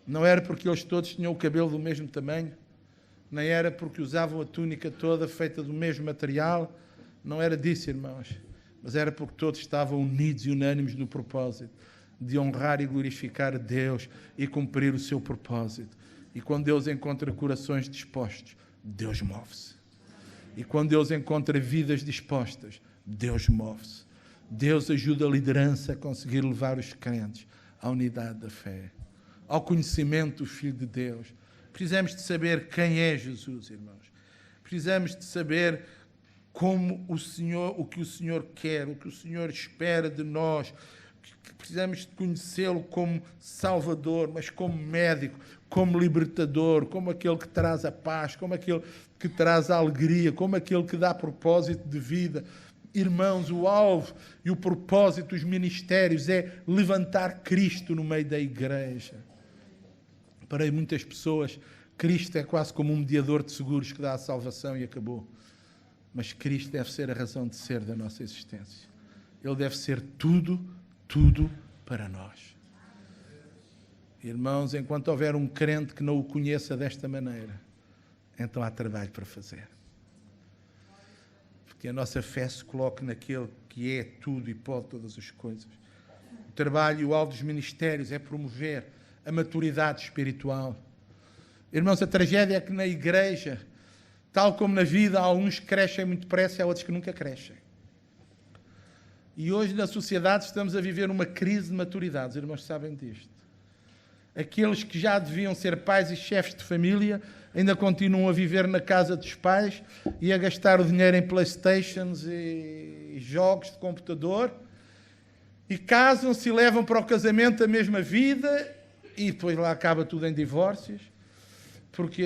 Não era porque eles todos tinham o cabelo do mesmo tamanho, nem era porque usavam a túnica toda feita do mesmo material, não era disso, irmãos, mas era porque todos estavam unidos e unânimes no propósito de honrar e glorificar Deus e cumprir o seu propósito. E quando Deus encontra corações dispostos, Deus move-se. E quando Deus encontra vidas dispostas, Deus move-se. Deus ajuda a liderança a conseguir levar os crentes à unidade da fé, ao conhecimento do Filho de Deus. Precisamos de saber quem é Jesus, irmãos. Precisamos de saber como o que o Senhor quer, o que o Senhor espera de nós. Precisamos de conhecê-lo como Salvador, mas como médico, como libertador, como aquele que traz a paz, como aquele que traz a alegria, como aquele que dá propósito de vida. Irmãos, o alvo e o propósito dos ministérios é levantar Cristo no meio da igreja. Para muitas pessoas, Cristo é quase como um mediador de seguros que dá a salvação e acabou. Mas Cristo deve ser a razão de ser da nossa existência. Ele deve ser tudo para nós. Irmãos, enquanto houver um crente que não o conheça desta maneira, então há trabalho para fazer. Porque a nossa fé se coloca naquele que é tudo e pode todas as coisas. O trabalho e o alvo dos ministérios é promover a maturidade espiritual. Irmãos, a tragédia é que na igreja, tal como na vida, alguns crescem muito depressa e há outros que nunca crescem. E hoje na sociedade estamos a viver uma crise de maturidade, os irmãos sabem disto. Aqueles que já deviam ser pais e chefes de família ainda continuam a viver na casa dos pais e a gastar o dinheiro em Playstations e jogos de computador, e casam-se e levam para o casamento a mesma vida, e depois lá acaba tudo em divórcios, porque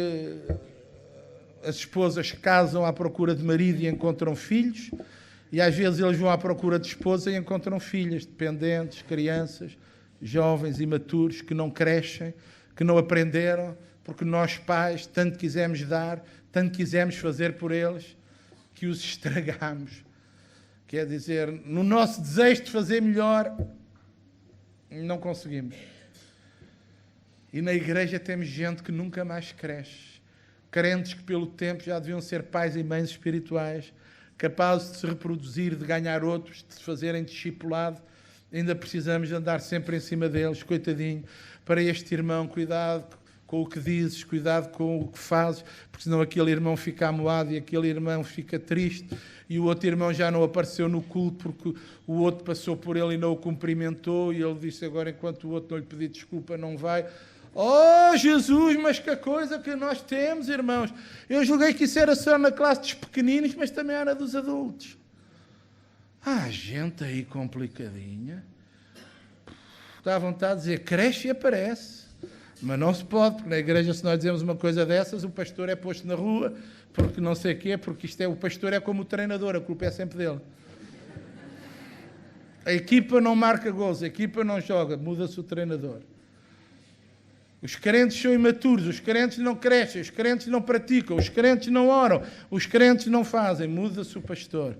as esposas casam à procura de marido e encontram filhos, e às vezes eles vão à procura de esposa e encontram filhas, dependentes, crianças, jovens imaturos que não crescem, que não aprenderam, porque nós pais tanto quisemos dar, tanto quisemos fazer por eles, que os estragamos. Quer dizer, no nosso desejo de fazer melhor, não conseguimos. E na igreja temos gente que nunca mais cresce. Crentes que pelo tempo já deviam ser pais e mães espirituais, capazes de se reproduzir, de ganhar outros, de se fazerem discipulado. Ainda precisamos andar sempre em cima deles, coitadinho. Para este irmão, cuidado com o que dizes, cuidado com o que fazes, porque senão aquele irmão fica amoado e aquele irmão fica triste, e o outro irmão já não apareceu no culto porque o outro passou por ele e não o cumprimentou, e ele disse agora, enquanto o outro não lhe pedir desculpa, não vai. Oh, Jesus, mas que coisa que nós temos, irmãos. Eu julguei que isso era só na classe dos pequeninos, mas também era dos adultos. Há gente aí complicadinha. Dá vontade de dizer, cresce e aparece. Mas não se pode, porque na igreja, se nós dizemos uma coisa dessas, o pastor é posto na rua, porque não sei o quê, porque isto é, o pastor é como o treinador, a culpa é sempre dele. A equipa não marca gols, a equipa não joga, muda-se o treinador. Os crentes são imaturos, os crentes não crescem, os crentes não praticam, os crentes não oram, os crentes não fazem, muda-se o pastor.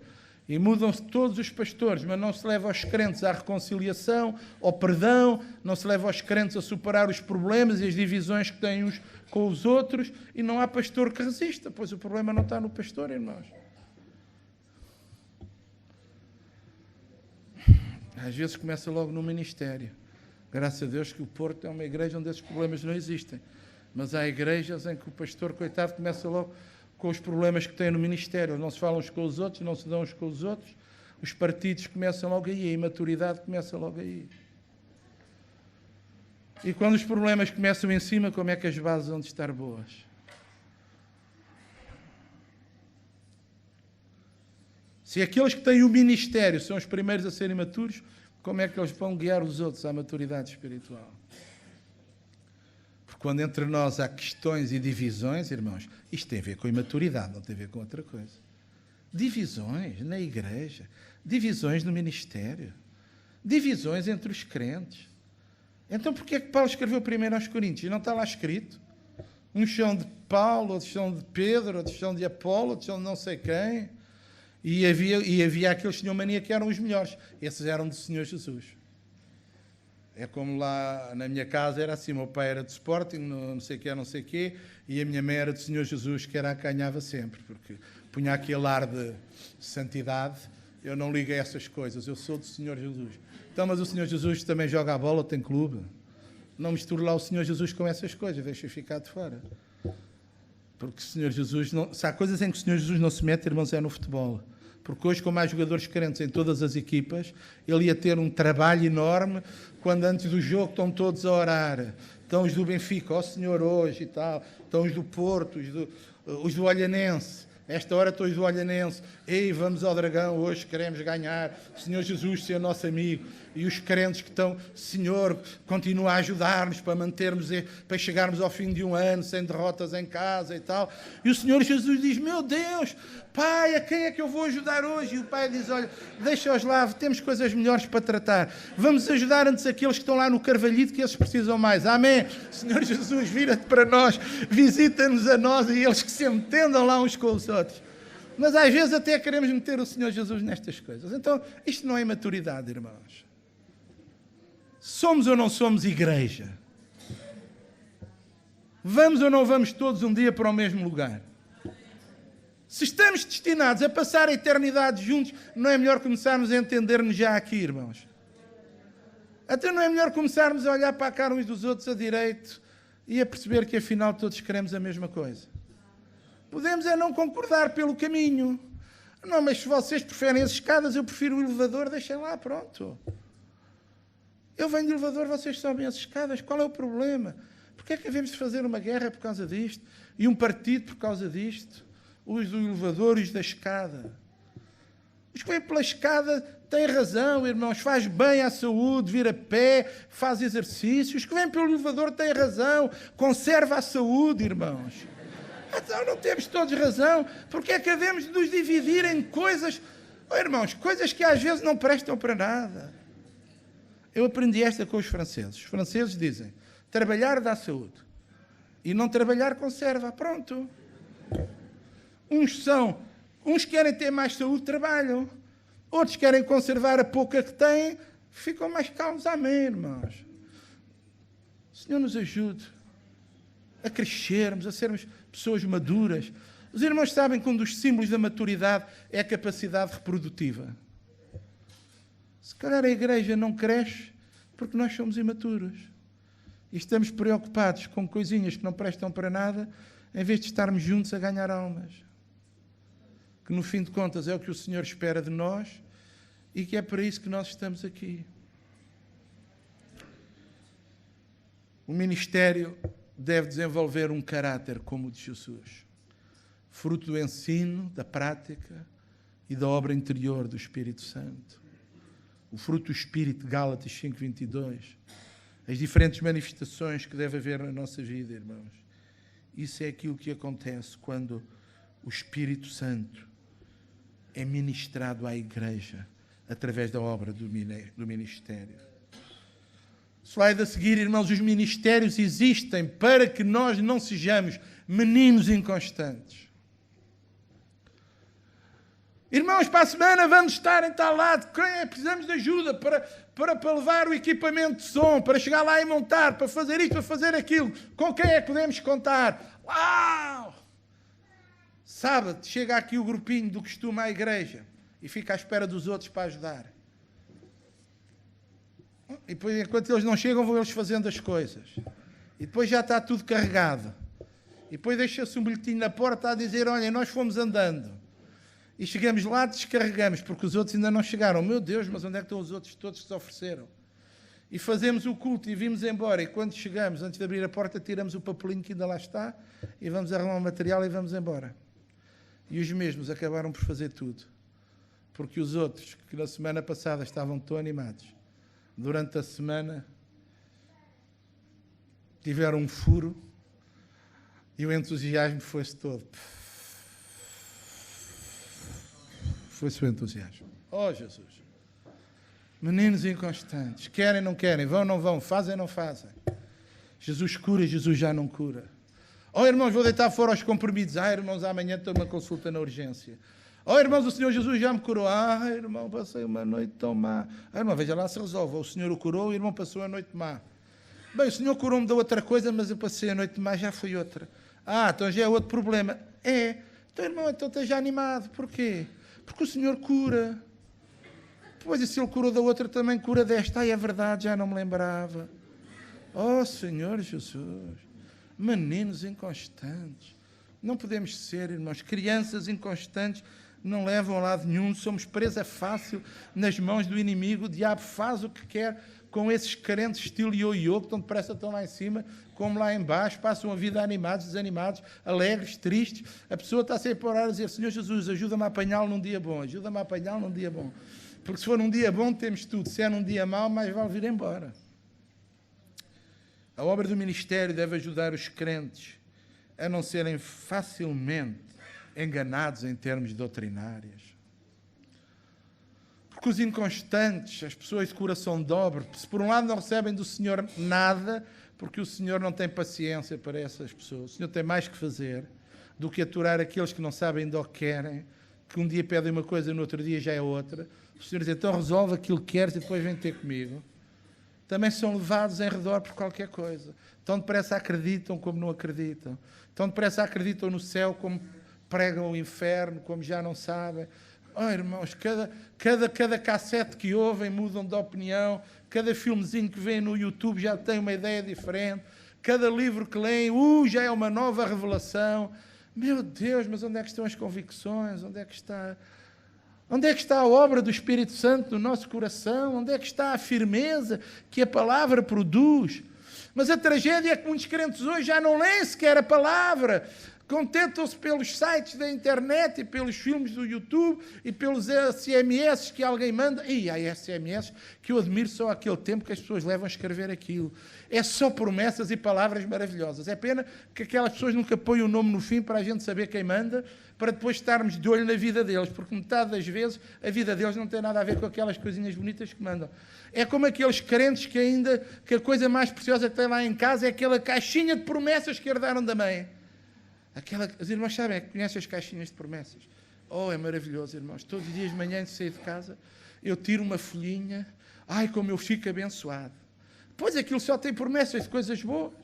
E mudam-se todos os pastores, mas não se leva os crentes à reconciliação, ao perdão, não se leva os crentes a superar os problemas e as divisões que têm uns com os outros, e não há pastor que resista, pois o problema não está no pastor, irmãos. Às vezes começa logo no ministério. Graças a Deus que o Porto é uma igreja onde esses problemas não existem. Mas há igrejas em que o pastor, coitado, começa logo com os problemas que tem no ministério. Não se falam uns com os outros, não se dão uns com os outros. Os partidos começam logo aí, a imaturidade começa logo aí. E quando os problemas começam em cima, como é que as bases vão de estar boas? Se aqueles que têm o ministério são os primeiros a serem maturos, como é que eles vão guiar os outros à maturidade espiritual? Porque quando entre nós há questões e divisões, irmãos, isto tem a ver com imaturidade, não tem a ver com outra coisa. Divisões na igreja, divisões no ministério, divisões entre os crentes. Então porquê é que Paulo escreveu primeiro aos Coríntios? Não está lá escrito? Uns são de Paulo, outros são de Pedro, outros são de Apolo, outros são de não sei quem. E havia aqueles que tinham mania que eram os melhores. Esses eram do Senhor Jesus. É como lá na minha casa era assim, meu pai era de Sporting, não sei o quê, e a minha mãe era do Senhor Jesus, que era a que ganhava sempre, porque punha aquele ar de santidade. Eu não ligo a essas coisas, eu sou do Senhor Jesus. Então, mas o Senhor Jesus também joga a bola, tem clube. Não misture lá o Senhor Jesus com essas coisas, deixa ficar de fora. Porque o Senhor Jesus, se há coisas em que o Senhor Jesus não se mete, irmãos, é no futebol. Porque hoje, como há jogadores crentes em todas as equipas, ele ia ter um trabalho enorme quando antes do jogo estão todos a orar. Estão os do Benfica, ó Senhor, hoje e tal. Estão os do Porto, os do Olhanense. Esta hora estou os do Olhanense. Ei, vamos ao Dragão, hoje queremos ganhar. Senhor Jesus, ser nosso amigo. E os crentes que estão, Senhor, continua a ajudar-nos para mantermos, para chegarmos ao fim de um ano sem derrotas em casa e tal. E o Senhor Jesus diz, meu Deus, Pai, a quem é que eu vou ajudar hoje? E o Pai diz, olha, deixa-os lá, temos coisas melhores para tratar. Vamos ajudar antes aqueles que estão lá no Carvalhito, que eles precisam mais. Amém. Senhor Jesus, vira-te para nós, visita-nos a nós e eles que se entendam lá uns com os outros. Mas às vezes até queremos meter o Senhor Jesus nestas coisas. Então, isto não é maturidade, irmãos. Somos ou não somos igreja? Vamos ou não vamos todos um dia para o mesmo lugar? Se estamos destinados a passar a eternidade juntos, não é melhor começarmos a entender-nos já aqui, irmãos? Até não é melhor começarmos a olhar para a cara uns dos outros a direito e a perceber que afinal todos queremos a mesma coisa? Podemos é não concordar pelo caminho. Não, mas se vocês preferem as escadas, eu prefiro o elevador, deixem lá, pronto. Eu venho de elevador, vocês sobem as escadas, qual é o problema? Porquê é que devemos fazer uma guerra por causa disto? E um partido por causa disto? Os do elevador e os da escada. Os que vêm pela escada têm razão, irmãos, faz bem à saúde, vir a pé, faz exercícios. Os que vêm pelo elevador têm razão, conserva a saúde, irmãos. Então não temos todos razão, porque é que devemos nos dividir em coisas, irmãos, coisas que às vezes não prestam para nada. Eu aprendi esta com os franceses. Os franceses dizem, trabalhar dá saúde e não trabalhar conserva. Pronto. Uns querem ter mais saúde, trabalham. Outros querem conservar a pouca que têm, ficam mais calmos. Amém, irmãos. O Senhor nos ajude a crescermos, a sermos pessoas maduras. Os irmãos sabem que um dos símbolos da maturidade é a capacidade reprodutiva. Se calhar a igreja não cresce porque nós somos imaturos. E estamos preocupados com coisinhas que não prestam para nada, em vez de estarmos juntos a ganhar almas. Que no fim de contas é o que o Senhor espera de nós e que é para isso que nós estamos aqui. O ministério deve desenvolver um caráter como o de Jesus, fruto do ensino, da prática e da obra interior do Espírito Santo. O fruto do Espírito, Gálatas 5:22. As diferentes manifestações que deve haver na nossa vida, irmãos. Isso é aquilo que acontece quando o Espírito Santo é ministrado à igreja através da obra do ministério. Slide a seguir, irmãos, os ministérios existem para que nós não sejamos meninos inconstantes. Irmãos, para a semana vamos estar em tal lado, precisamos de ajuda para levar o equipamento de som, para chegar lá e montar, para fazer isto, para fazer aquilo. Com quem é que podemos contar? Uau! Sábado, chega aqui o grupinho do costume à igreja e fica à espera dos outros para ajudar. E depois, enquanto eles não chegam, vão eles fazendo as coisas. E depois já está tudo carregado. E depois deixa-se um bilhetinho na porta a dizer, olha, nós fomos andando. E chegamos lá, descarregamos, porque os outros ainda não chegaram. Meu Deus, mas onde é que estão os outros todos que se ofereceram? E fazemos o culto e vimos embora. E quando chegamos, antes de abrir a porta, tiramos o papelinho que ainda lá está e vamos arrumar o material e vamos embora. E os mesmos acabaram por fazer tudo. Porque os outros, que na semana passada estavam tão animados, durante a semana tiveram um furo e o entusiasmo foi-se todo. Foi-se o entusiasmo. Oh, Jesus! Meninos inconstantes, querem, não querem, vão, não vão, fazem, não fazem. Jesus cura, Jesus já não cura. Oh, irmãos, vou deitar fora os comprimidos. Ah, irmãos, amanhã tenho uma consulta na urgência. Oh, irmãos, o Senhor Jesus já me curou. Ah, irmão, passei uma noite tão má. Ah, irmão, veja lá se resolve. O Senhor o curou, o irmão passou a noite má. Bem, o Senhor curou-me de outra coisa, mas eu passei a noite má, já foi outra. Ah, então já é outro problema. É. Então, irmão, então esteja animado. Porquê? Porque o Senhor cura. Pois, e se Ele curou da outra, também cura desta. Ai, é verdade, já não me lembrava. Oh, Senhor Jesus. Meninos inconstantes. Não podemos ser, irmãos. Crianças inconstantes não levam a lado nenhum. Somos presa fácil nas mãos do inimigo. O diabo faz o que quer com esses crentes estilo ioiô, que tão depressa estão lá em cima, como lá em baixo, passam a vida animados, desanimados, alegres, tristes. A pessoa está sempre a orar a dizer, Senhor Jesus, ajuda-me a apanhá-lo num dia bom, ajuda-me a apanhá-lo num dia bom. Porque se for num dia bom, temos tudo. Se é num dia mau, mais vale vir embora. A obra do ministério deve ajudar os crentes a não serem facilmente enganados em termos doutrinários. Porque os inconstantes, as pessoas de coração dobre, se por um lado não recebem do Senhor nada, porque o Senhor não tem paciência para essas pessoas. O Senhor tem mais que fazer do que aturar aqueles que não sabem do que querem, que um dia pedem uma coisa e no outro dia já é outra. O Senhor diz, então resolve aquilo que queres e depois vem ter comigo. Também são levados em redor por qualquer coisa. Tão depressa acreditam como não acreditam. Tão depressa acreditam no céu como pregam o inferno, como já não sabem. Oh, irmãos, cada cassete que ouvem mudam de opinião. Cada filmezinho que vêem no YouTube já tem uma ideia diferente. Cada livro que leem, já é uma nova revelação. Meu Deus, mas onde é que estão as convicções? Onde é que está a obra do Espírito Santo no nosso coração? Onde é que está a firmeza que a palavra produz? Mas a tragédia é que muitos crentes hoje já não leem sequer a palavra. Contentam-se pelos sites da internet e pelos filmes do YouTube e pelos SMS que alguém manda. E há SMS que eu admiro só aquele tempo que as pessoas levam a escrever aquilo. É só promessas e palavras maravilhosas. É pena que aquelas pessoas nunca põem o nome no fim para a gente saber quem manda, para depois estarmos de olho na vida deles, porque metade das vezes a vida deles não tem nada a ver com aquelas coisinhas bonitas que mandam. É como aqueles crentes que a coisa mais preciosa que têm lá em casa é aquela caixinha de promessas que herdaram da mãe. Os irmãos sabem, conhecem as caixinhas de promessas? Oh, é maravilhoso, irmãos. Todos os dias de manhã, antes de sair de casa, eu tiro uma folhinha. Ai, como eu fico abençoado. Pois aquilo só tem promessas de coisas boas.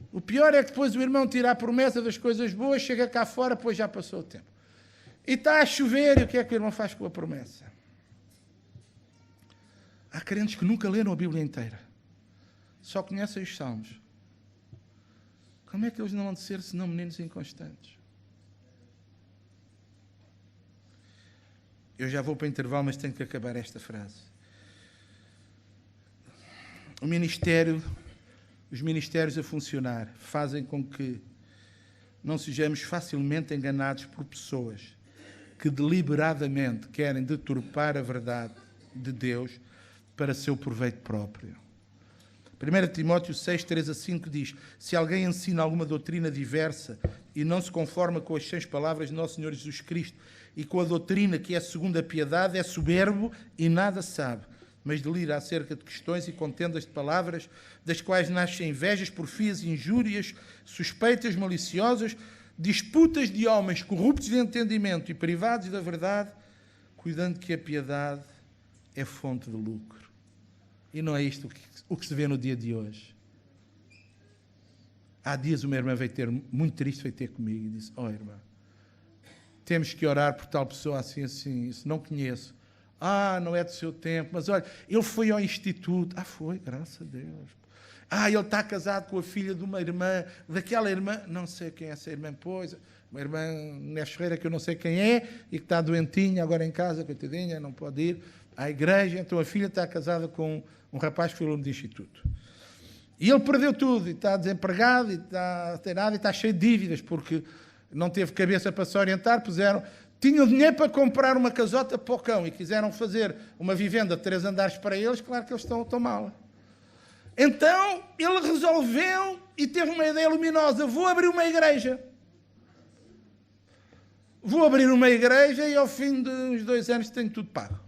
O pior é que depois o irmão tira a promessa das coisas boas, chega cá fora, pois já passou o tempo. E está a chover, e o que é que o irmão faz com a promessa? Há crentes que nunca leram a Bíblia inteira. Só conhecem os Salmos. Como é que eles não vão ser, senão meninos inconstantes? Eu já vou para o intervalo, mas tenho que acabar esta frase. Os ministérios a funcionar fazem com que não sejamos facilmente enganados por pessoas que deliberadamente querem deturpar a verdade de Deus para seu proveito próprio. 1 Timóteo 6, 3 a 5 diz, se alguém ensina alguma doutrina diversa e não se conforma com as 6 palavras de nosso Senhor Jesus Cristo e com a doutrina que é segundo a piedade, é soberbo e nada sabe, mas delira acerca de questões e contendas de palavras, das quais nascem invejas, porfias, injúrias, suspeitas maliciosas, disputas de homens corruptos de entendimento e privados da verdade, cuidando que a piedade é fonte de lucro. E não é isto o que se vê no dia de hoje. Há dias uma irmã veio ter, muito triste, veio ter comigo e disse, irmã, temos que orar por tal pessoa assim, assim, isso não conheço. Não é do seu tempo, mas olha, ele foi ao instituto. Foi, graças a Deus. Ele está casado com a filha de uma irmã, daquela irmã, não sei quem é essa irmã, pois, uma irmã Inês Ferreira, que eu não sei quem é, e que está doentinha agora em casa, coitadinha, não pode ir à igreja, então a filha está casada com um rapaz que foi aluno de instituto. E ele perdeu tudo, e está desempregado, e está sem nada, e está cheio de dívidas, porque não teve cabeça para se orientar, tinham dinheiro para comprar uma casota para o cão, e quiseram fazer uma vivenda de 3 andares para eles, claro que eles estão mal. Então, ele resolveu e teve uma ideia luminosa: vou abrir uma igreja. Vou abrir uma igreja e ao fim de uns 2 anos tenho tudo pago.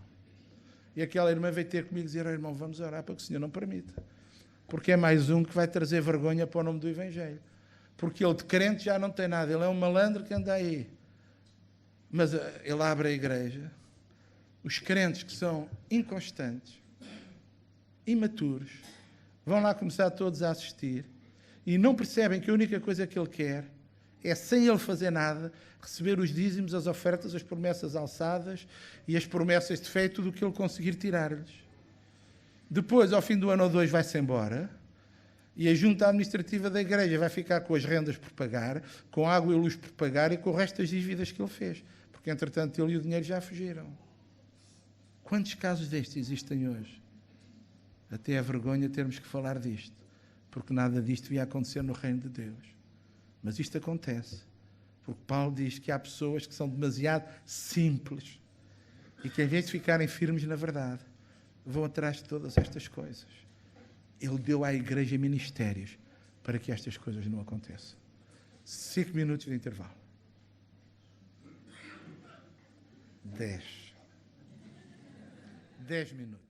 E aquela irmã veio ter comigo e dizer: irmão, vamos orar para que o Senhor não permita. Porque é mais um que vai trazer vergonha para o nome do Evangelho. Porque ele de crente já não tem nada, ele é um malandro que anda aí. Mas ele abre a igreja. Os crentes que são inconstantes, imaturos, vão lá começar todos a assistir e não percebem que a única coisa que ele quer é, sem ele fazer nada, receber os dízimos, as ofertas, as promessas alçadas e as promessas de fé, tudo o que ele conseguir tirar-lhes. Depois, ao fim do ano ou 2, vai-se embora e a junta administrativa da igreja vai ficar com as rendas por pagar, com a água e a luz por pagar e com o resto das dívidas que ele fez. Porque, entretanto, ele e o dinheiro já fugiram. Quantos casos destes existem hoje? Até é vergonha termos que falar disto, porque nada disto devia acontecer no reino de Deus. Mas isto acontece, porque Paulo diz que há pessoas que são demasiado simples e que, em vez de ficarem firmes na verdade, vão atrás de todas estas coisas. Ele deu à igreja ministérios para que estas coisas não aconteçam. 5 minutos de intervalo. 10 minutos.